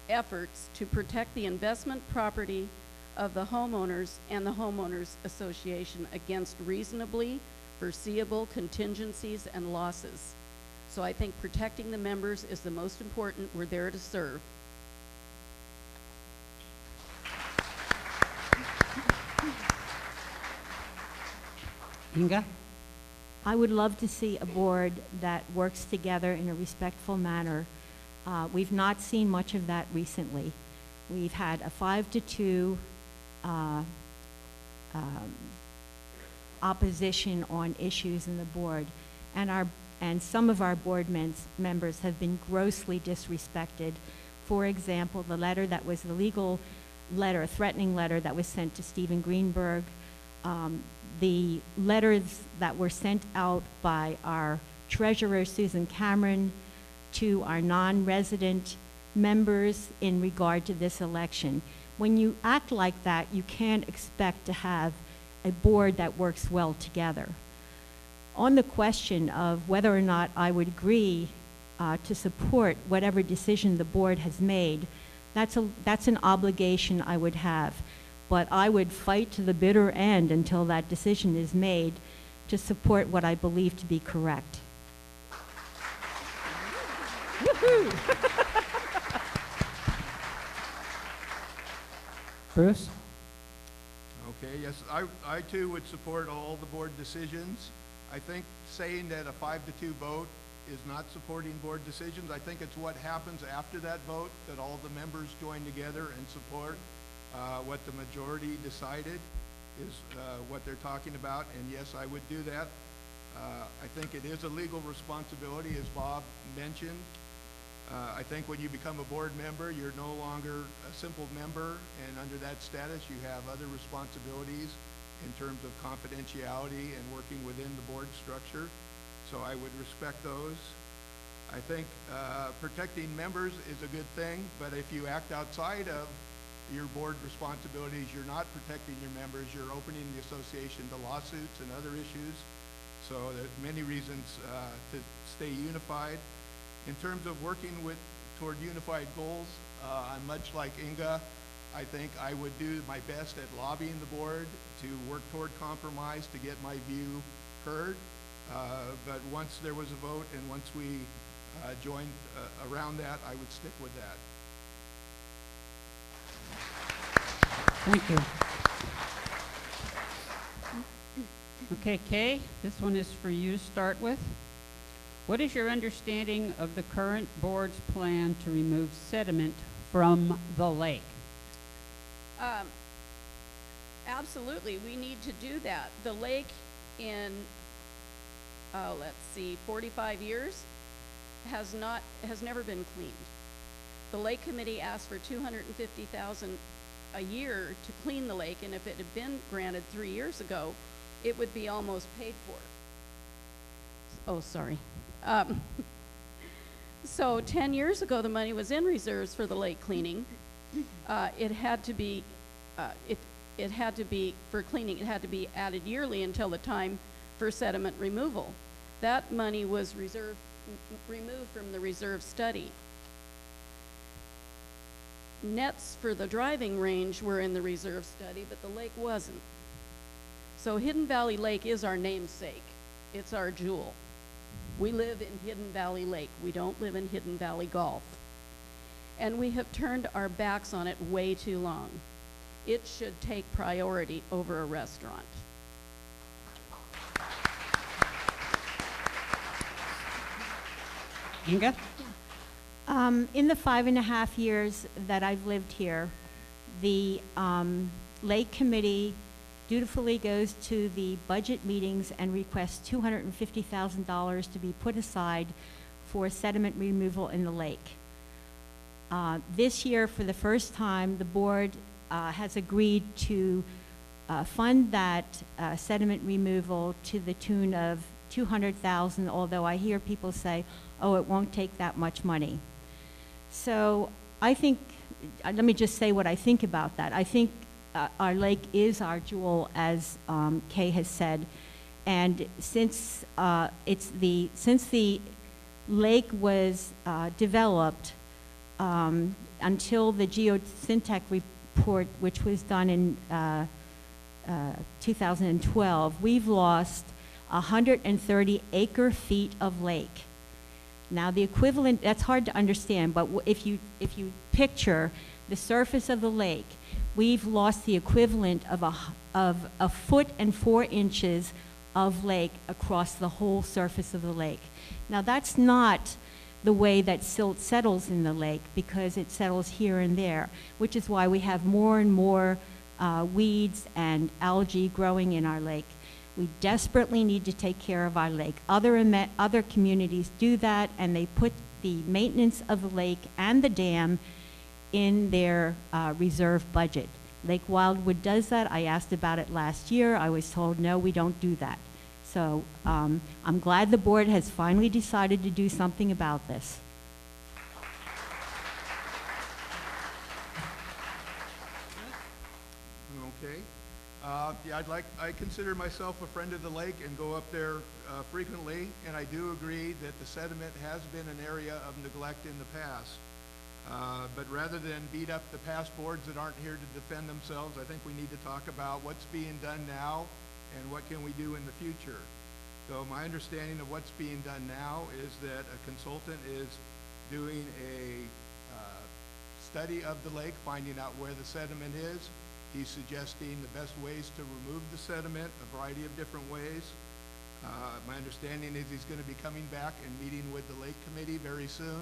efforts to protect the investment property of the homeowners and the homeowners association against reasonably foreseeable contingencies and losses. So I think protecting the members is the most important. We're there to serve. Inga? I would love to see a board that works together in a respectful manner. We've not seen much of that recently. We've had a 5-2 opposition on issues in the board, and some of our board members have been grossly disrespected. For example, the letter that was the legal letter, a threatening letter that was sent to Stephen Greenberg, the letters that were sent out by our treasurer, Susan Cameron, to our non-resident members in regard to this election. When you act like that, you can't expect to have a board that works well together. On the question of whether or not I would agree to support whatever decision the board has made, that's an obligation I would have. But I would fight to the bitter end until that decision is made to support what I believe to be correct. Bruce? Okay, yes, I too would support all the board decisions. I think saying that a 5-2 vote is not supporting board decisions. I think it's what happens after that vote that all the members join together and support what the majority decided is what they're talking about, and yes, I would do that. I think it is a legal responsibility, as Bob mentioned. I think when you become a board member, you're no longer a simple member, and under that status, you have other responsibilities in terms of confidentiality and working within the board structure. So I would respect those. I think protecting members is a good thing, but if you act outside of your board responsibilities, you're not protecting your members, you're opening the association to lawsuits and other issues. So there's many reasons to stay unified. In terms of working toward unified goals, I'm much like Inga. I think I would do my best at lobbying the board to work toward compromise to get my view heard. But once there was a vote and once we joined around that, I would stick with that. Thank you. Okay, Kay, this one is for you to start with. What is your understanding of the current board's plan to remove sediment from the lake? Absolutely, we need to do that. The lake in, 45 years has never been cleaned. The Lake Committee asked for $250,000 a year to clean the lake, and if it had been granted 3 years ago, it would be almost paid for. Oh, sorry. So 10 years ago, the money was in reserves for the lake cleaning. It had to be for cleaning. It had to be added yearly until the time for sediment removal. That money was removed from the reserve study. Nets for the driving range were in the reserve study, but the lake wasn't. So Hidden Valley Lake is our namesake. It's our jewel. We live in Hidden Valley Lake. We don't live in Hidden Valley Golf. And we have turned our backs on it way too long. It should take priority over a restaurant. Inga? In the 5.5 years that I've lived here, the Lake Committee dutifully goes to the budget meetings and requests $250,000 to be put aside for sediment removal in the lake. This year, for the first time, the board has agreed to fund that sediment removal to the tune of $200,000, although I hear people say, oh, it won't take that much money. So I think, let me just say what I think about that. I think our lake is our jewel, as Kay has said, and since the lake was developed until the geosyntech report, which was done in 2012, we've lost 130 acre-feet of lake. Now the equivalent, that's hard to understand, but if you picture the surface of the lake, we've lost the equivalent of a foot and 4 inches of lake across the whole surface of the lake. Now, that's not the way that silt settles in the lake, because it settles here and there, which is why we have more and more weeds and algae growing in our lake. We desperately need to take care of our lake. Other communities do that, and they put the maintenance of the lake and the dam in their reserve budget. Lake Wildwood does that. I asked about it last year. I was told, no, we don't do that. So I'm glad the board has finally decided to do something about this. Okay. Yeah, I consider myself a friend of the lake and go up there frequently, and I do agree that the sediment has been an area of neglect in the past. But rather than beat up the past boards that aren't here to defend themselves, I think we need to talk about what's being done now and what can we do in the future. So my understanding of what's being done now is that a consultant is doing a study of the lake, finding out where the sediment is. He's suggesting the best ways to remove the sediment, a variety of different ways. My understanding is he's going to be coming back and meeting with the Lake Committee very soon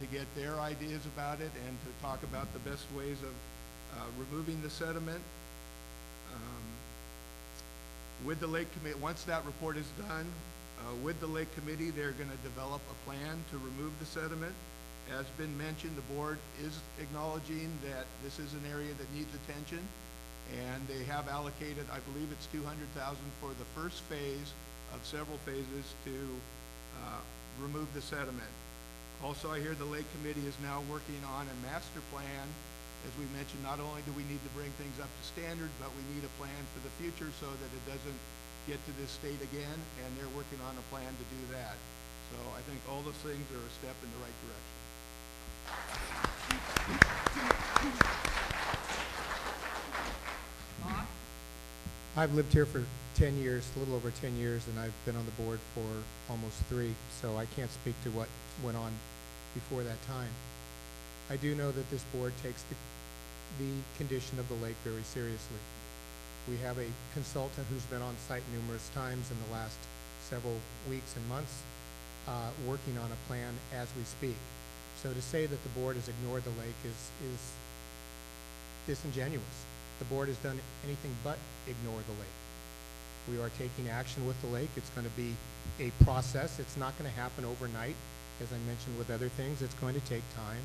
to get their ideas about it and to talk about the best ways of removing the sediment. With the Lake Committee, once that report is done, with the Lake Committee, they're going to develop a plan to remove the sediment. As been mentioned, the board is acknowledging that this is an area that needs attention, and they have allocated, I believe it's $200,000 for the first phase of several phases to remove the sediment. Also, I hear the Lake Committee is now working on a master plan. As we mentioned, not only do we need to bring things up to standard, but we need a plan for the future so that it doesn't get to this state again, and they're working on a plan to do that. So I think all those things are a step in the right direction. I've lived here for 10 years, a little over 10 years, and I've been on the board for almost 3, so I can't speak to what went on before that time. I do know that this board takes the condition of the lake very seriously. We have a consultant who's been on site numerous times in the last several weeks and months working on a plan as we speak. So to say that the board has ignored the lake is disingenuous. The board has done anything but ignore the lake. We are taking action with the lake. It's going to be a process. It's not going to happen overnight. As I mentioned with other things, it's going to take time.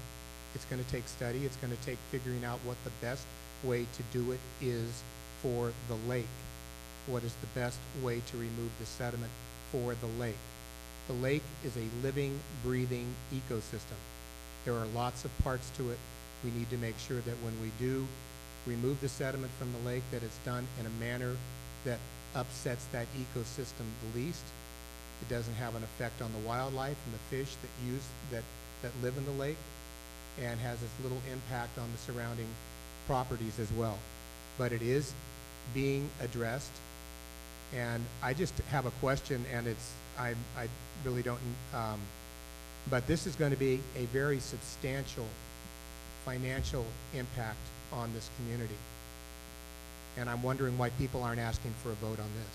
It's going to take study. It's going to take figuring out what the best way to do it is for the lake. What is the best way to remove the sediment for the lake? The lake is a living, breathing ecosystem. There are lots of parts to it. We need to make sure that when we do remove the sediment from the lake, that it's done in a manner that upsets that ecosystem the least. It doesn't have an effect on the wildlife and the fish that live in the lake, and has as little impact on the surrounding properties as well. But it is being addressed, and I just have a question, and I really don't, but this is going to be a very substantial financial impact on this community. And I'm wondering why people aren't asking for a vote on this.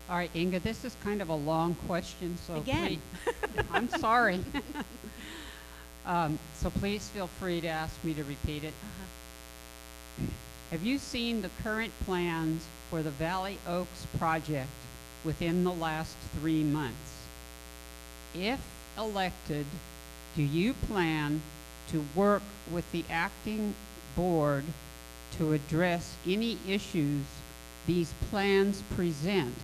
All right, Inga, this is kind of a long question, so Again. I'm sorry. So please feel free to ask me to repeat it. Have you seen the current plans for the Valley Oaks project within the last 3 months? If elected, do you plan to work with the acting board to address any issues these plans present,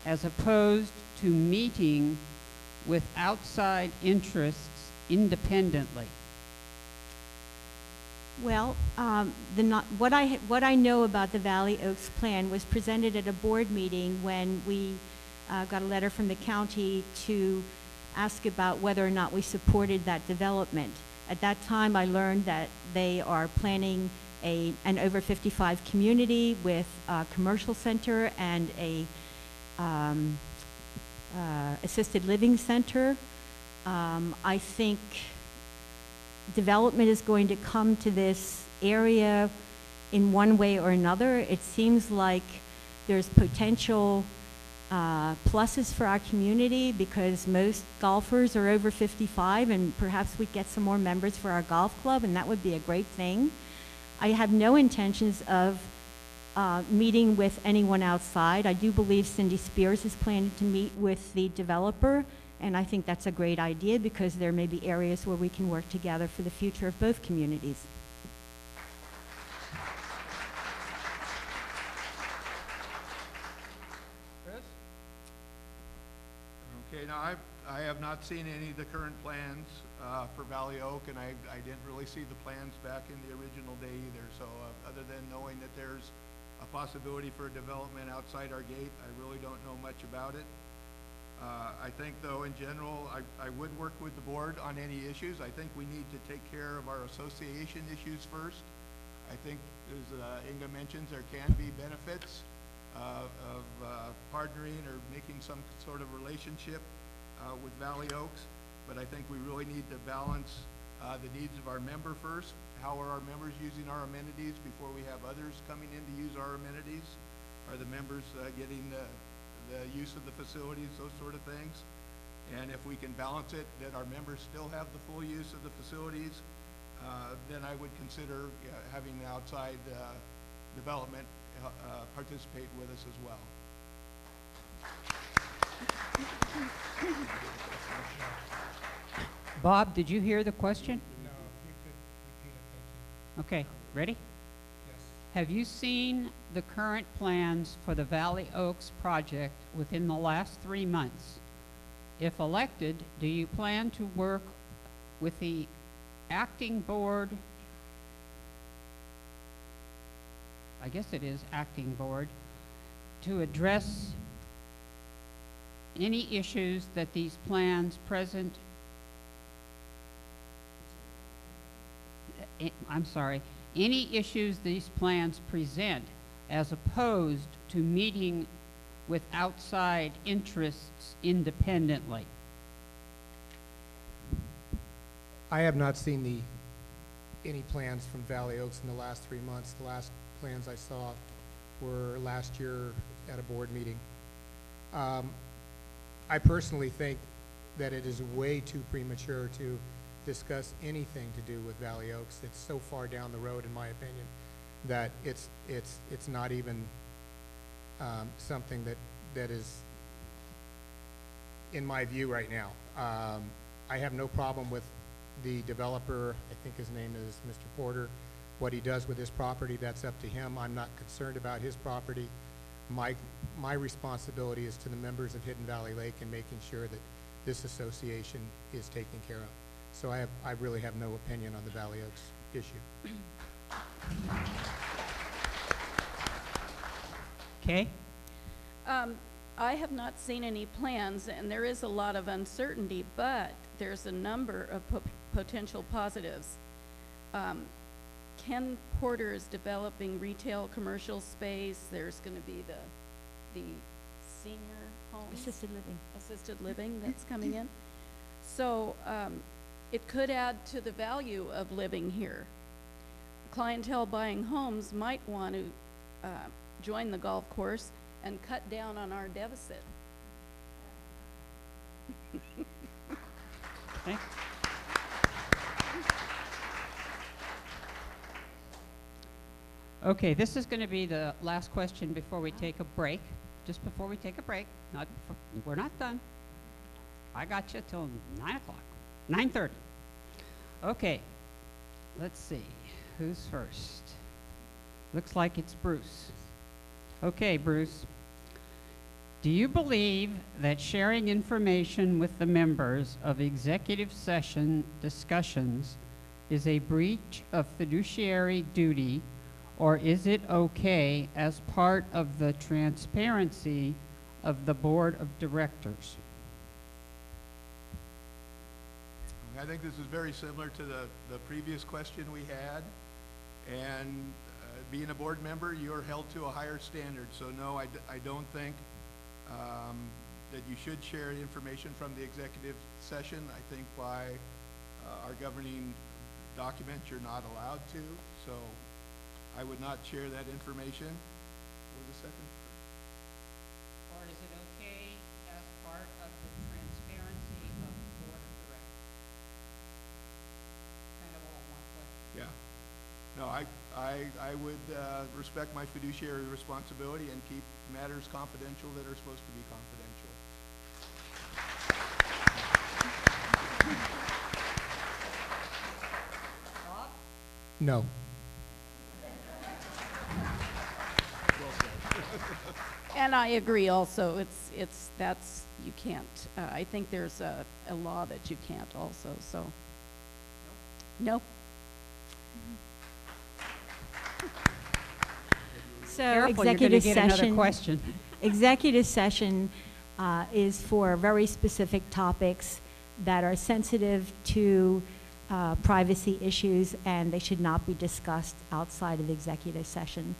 as opposed to meeting with outside interests independently? Well, what I know about the Valley Oaks plan was presented at a board meeting when we got a letter from the county to ask about whether or not we supported that development. At that time, I learned that they are planning an over 55 community with a commercial center and a assisted living center. I think development is going to come to this area in one way or another. It seems like there's potential pluses for our community because most golfers are over 55, and perhaps we get some more members for our golf club, and that would be a great thing. I have no intentions of meeting with anyone outside. I do believe Cindy Spears is planning to meet with the developer, and I think that's a great idea because there may be areas where we can work together for the future of both communities. Chris? Okay, now I have not seen any of the current plans for Valley Oak, and I didn't really see the plans back in the original day either. So other than knowing that there's a possibility for a development outside our gate, I really don't know much about it. I think, though, in general, I would work with the board on any issues. I think we need to take care of our association issues first. I think, as Inga mentions, there can be benefits of partnering or making some sort of relationship with Valley Oaks, but I think we really need to balance the needs of our member first. How are our members using our amenities before we have others coming in to use our amenities? Are the members getting the use of the facilities, those sort of things? And if we can balance it, that our members still have the full use of the facilities, then I would consider having the outside development participate with us as well. Bob, did you hear the question? No, you could repeat it, thank you. Okay, ready? Yes. Have you seen the current plans for the Valley Oaks project within the last 3 months? If elected, do you plan to work with the acting board, I guess it is acting board, to address any issues that these plans present, any issues these plans present as opposed to meeting with outside interests independently? I have not seen any plans from Valley Oaks in the last 3 months. The last plans I saw were last year at a board meeting. I personally think that it is way too premature to discuss anything to do with Valley Oaks. It's so far down the road, in my opinion, that it's not even something that is in my view right now. I have no problem with the developer. I think his name is Mr. Porter. What he does with his property, that's up to him. I'm not concerned about his property. My responsibility is to the members of Hidden Valley Lake and making sure that this association is taken care of. So I really have no opinion on the Valley Oaks issue. Okay? I have not seen any plans, and there is a lot of uncertainty, but there's a number of potential positives. Ken Porter is developing retail commercial space. There's going to be the senior homes. Assisted living that's coming in. So it could add to the value of living here. Clientele buying homes might want to join the golf course and cut down on our deficit. Okay. Okay, this is going to be the last question before we take a break. Just before we take a break. We're not done. I got you till 9 o'clock. 9:30. Okay, let's see. Who's first? Looks like it's Bruce. Okay, Bruce. Do you believe that sharing information with the members of executive session discussions is a breach of fiduciary duty, or is it okay as part of the transparency of the board of directors? I think this is very similar to the previous question we had. And being a board member, you're held to a higher standard. So no, I don't think that you should share information from the executive session. I think by our governing document, you're not allowed to, so I would not share that information. What was the second? Or is it okay as part of the transparency of the board of directors? Kind of all one question. Yeah. No, I would respect my fiduciary responsibility and keep matters confidential that are supposed to be confidential. Bob? No. And I agree also, you can't, I think there's a law that you can't also, so. Nope. So Careful, you're gonna executive get another session. question. Executive session is for very specific topics that are sensitive to privacy issues, and they should not be discussed outside of executive session.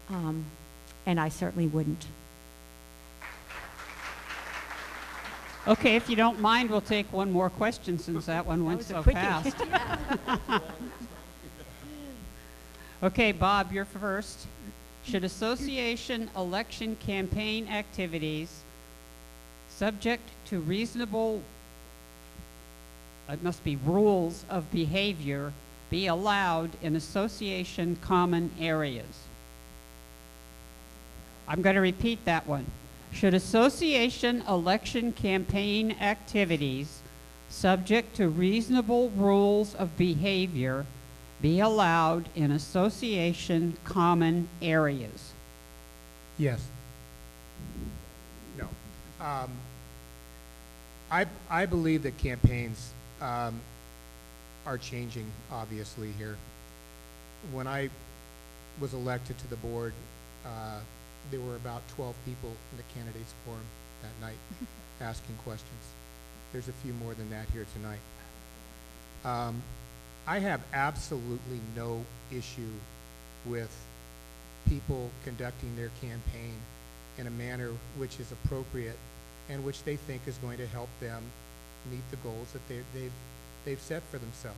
And I certainly wouldn't. Okay, if you don't mind, we'll take one more question since that one went was a so quickie. fast. Okay, Bob, you're first. Should association election campaign activities, subject to reasonable, it must be rules of behavior, be allowed in association common areas? I'm going to repeat that one. Should association election campaign activities, subject to reasonable rules of behavior, be allowed in association common areas? Yes. No. I believe that campaigns are changing, obviously, here. When I was elected to the board, there were about 12 people in the candidates forum that night asking questions. There's a few more than that here tonight. I have absolutely no issue with people conducting their campaign in a manner which is appropriate and which they think is going to help them meet the goals that they've set for themselves.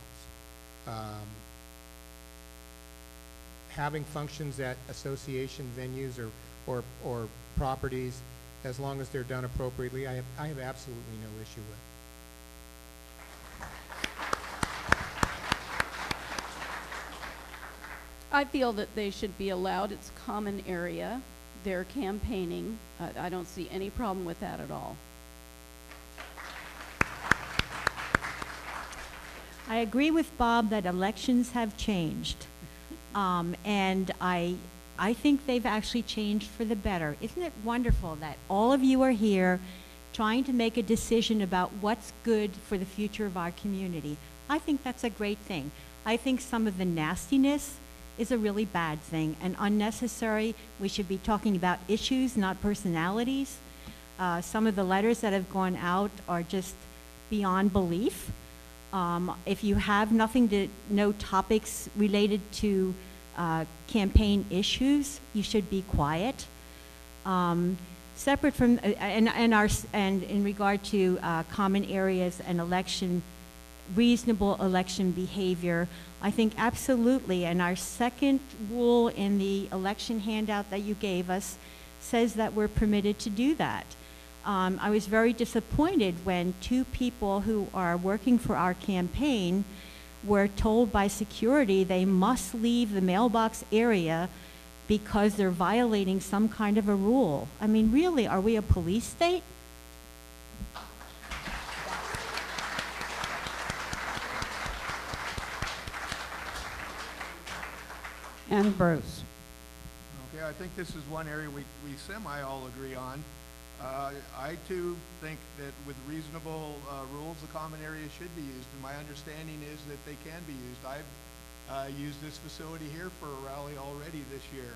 Having functions at association venues or properties, as long as they're done appropriately, I have absolutely no issue with. I feel that they should be allowed, it's common area, they're campaigning. I don't see any problem with that at all. I agree with Bob that elections have changed. And I think they've actually changed for the better. Isn't it wonderful that all of you are here trying to make a decision about what's good for the future of our community? I think that's a great thing. I think some of the nastiness is a really bad thing and unnecessary. We should be talking about issues, not personalities. Some of the letters that have gone out are just beyond belief. If you have no topics related to campaign issues, you should be quiet. Separate from, and in regard to common areas and reasonable election behavior, I think absolutely, and our second rule in the election handout that you gave us says that we're permitted to do that. I was very disappointed when two people who are working for our campaign were told by security they must leave the mailbox area because they're violating some kind of a rule. I mean, really, are we a police state? And Bruce. Okay, I think this is one area we semi-all agree on. I too think that with reasonable rules, the common areas should be used, and my understanding is that they can be used. I've used this facility here for a rally already this year.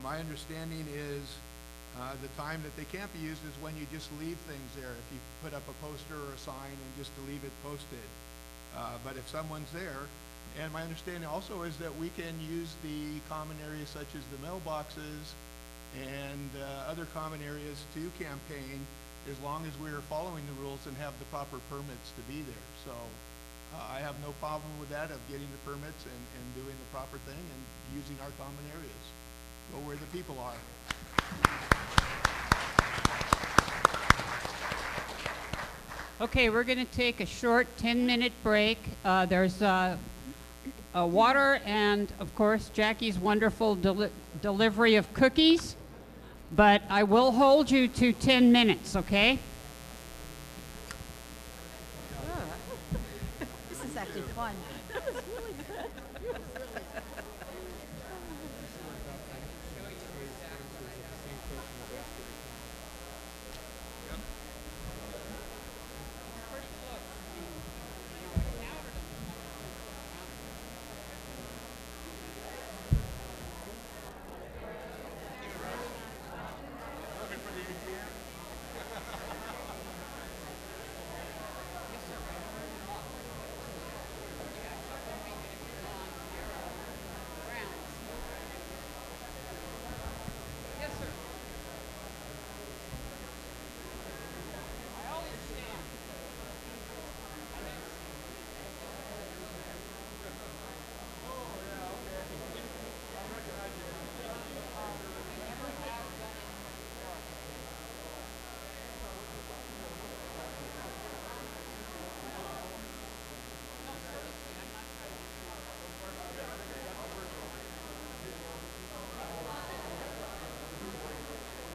My understanding is the time that they can't be used is when you just leave things there. If you put up a poster or a sign and just to leave it posted. But if someone's there, and my understanding also is that we can use the common areas such as the mailboxes and other common areas to campaign, as long as we're following the rules and have the proper permits to be there. So I have no problem with that, of getting the permits and doing the proper thing and using our common areas. Go where the people are. Okay, we're going to take a short 10-minute break. There's water and, of course, Jackie's wonderful delivery of cookies. But I will hold you to 10 minutes, okay? This is actually fun.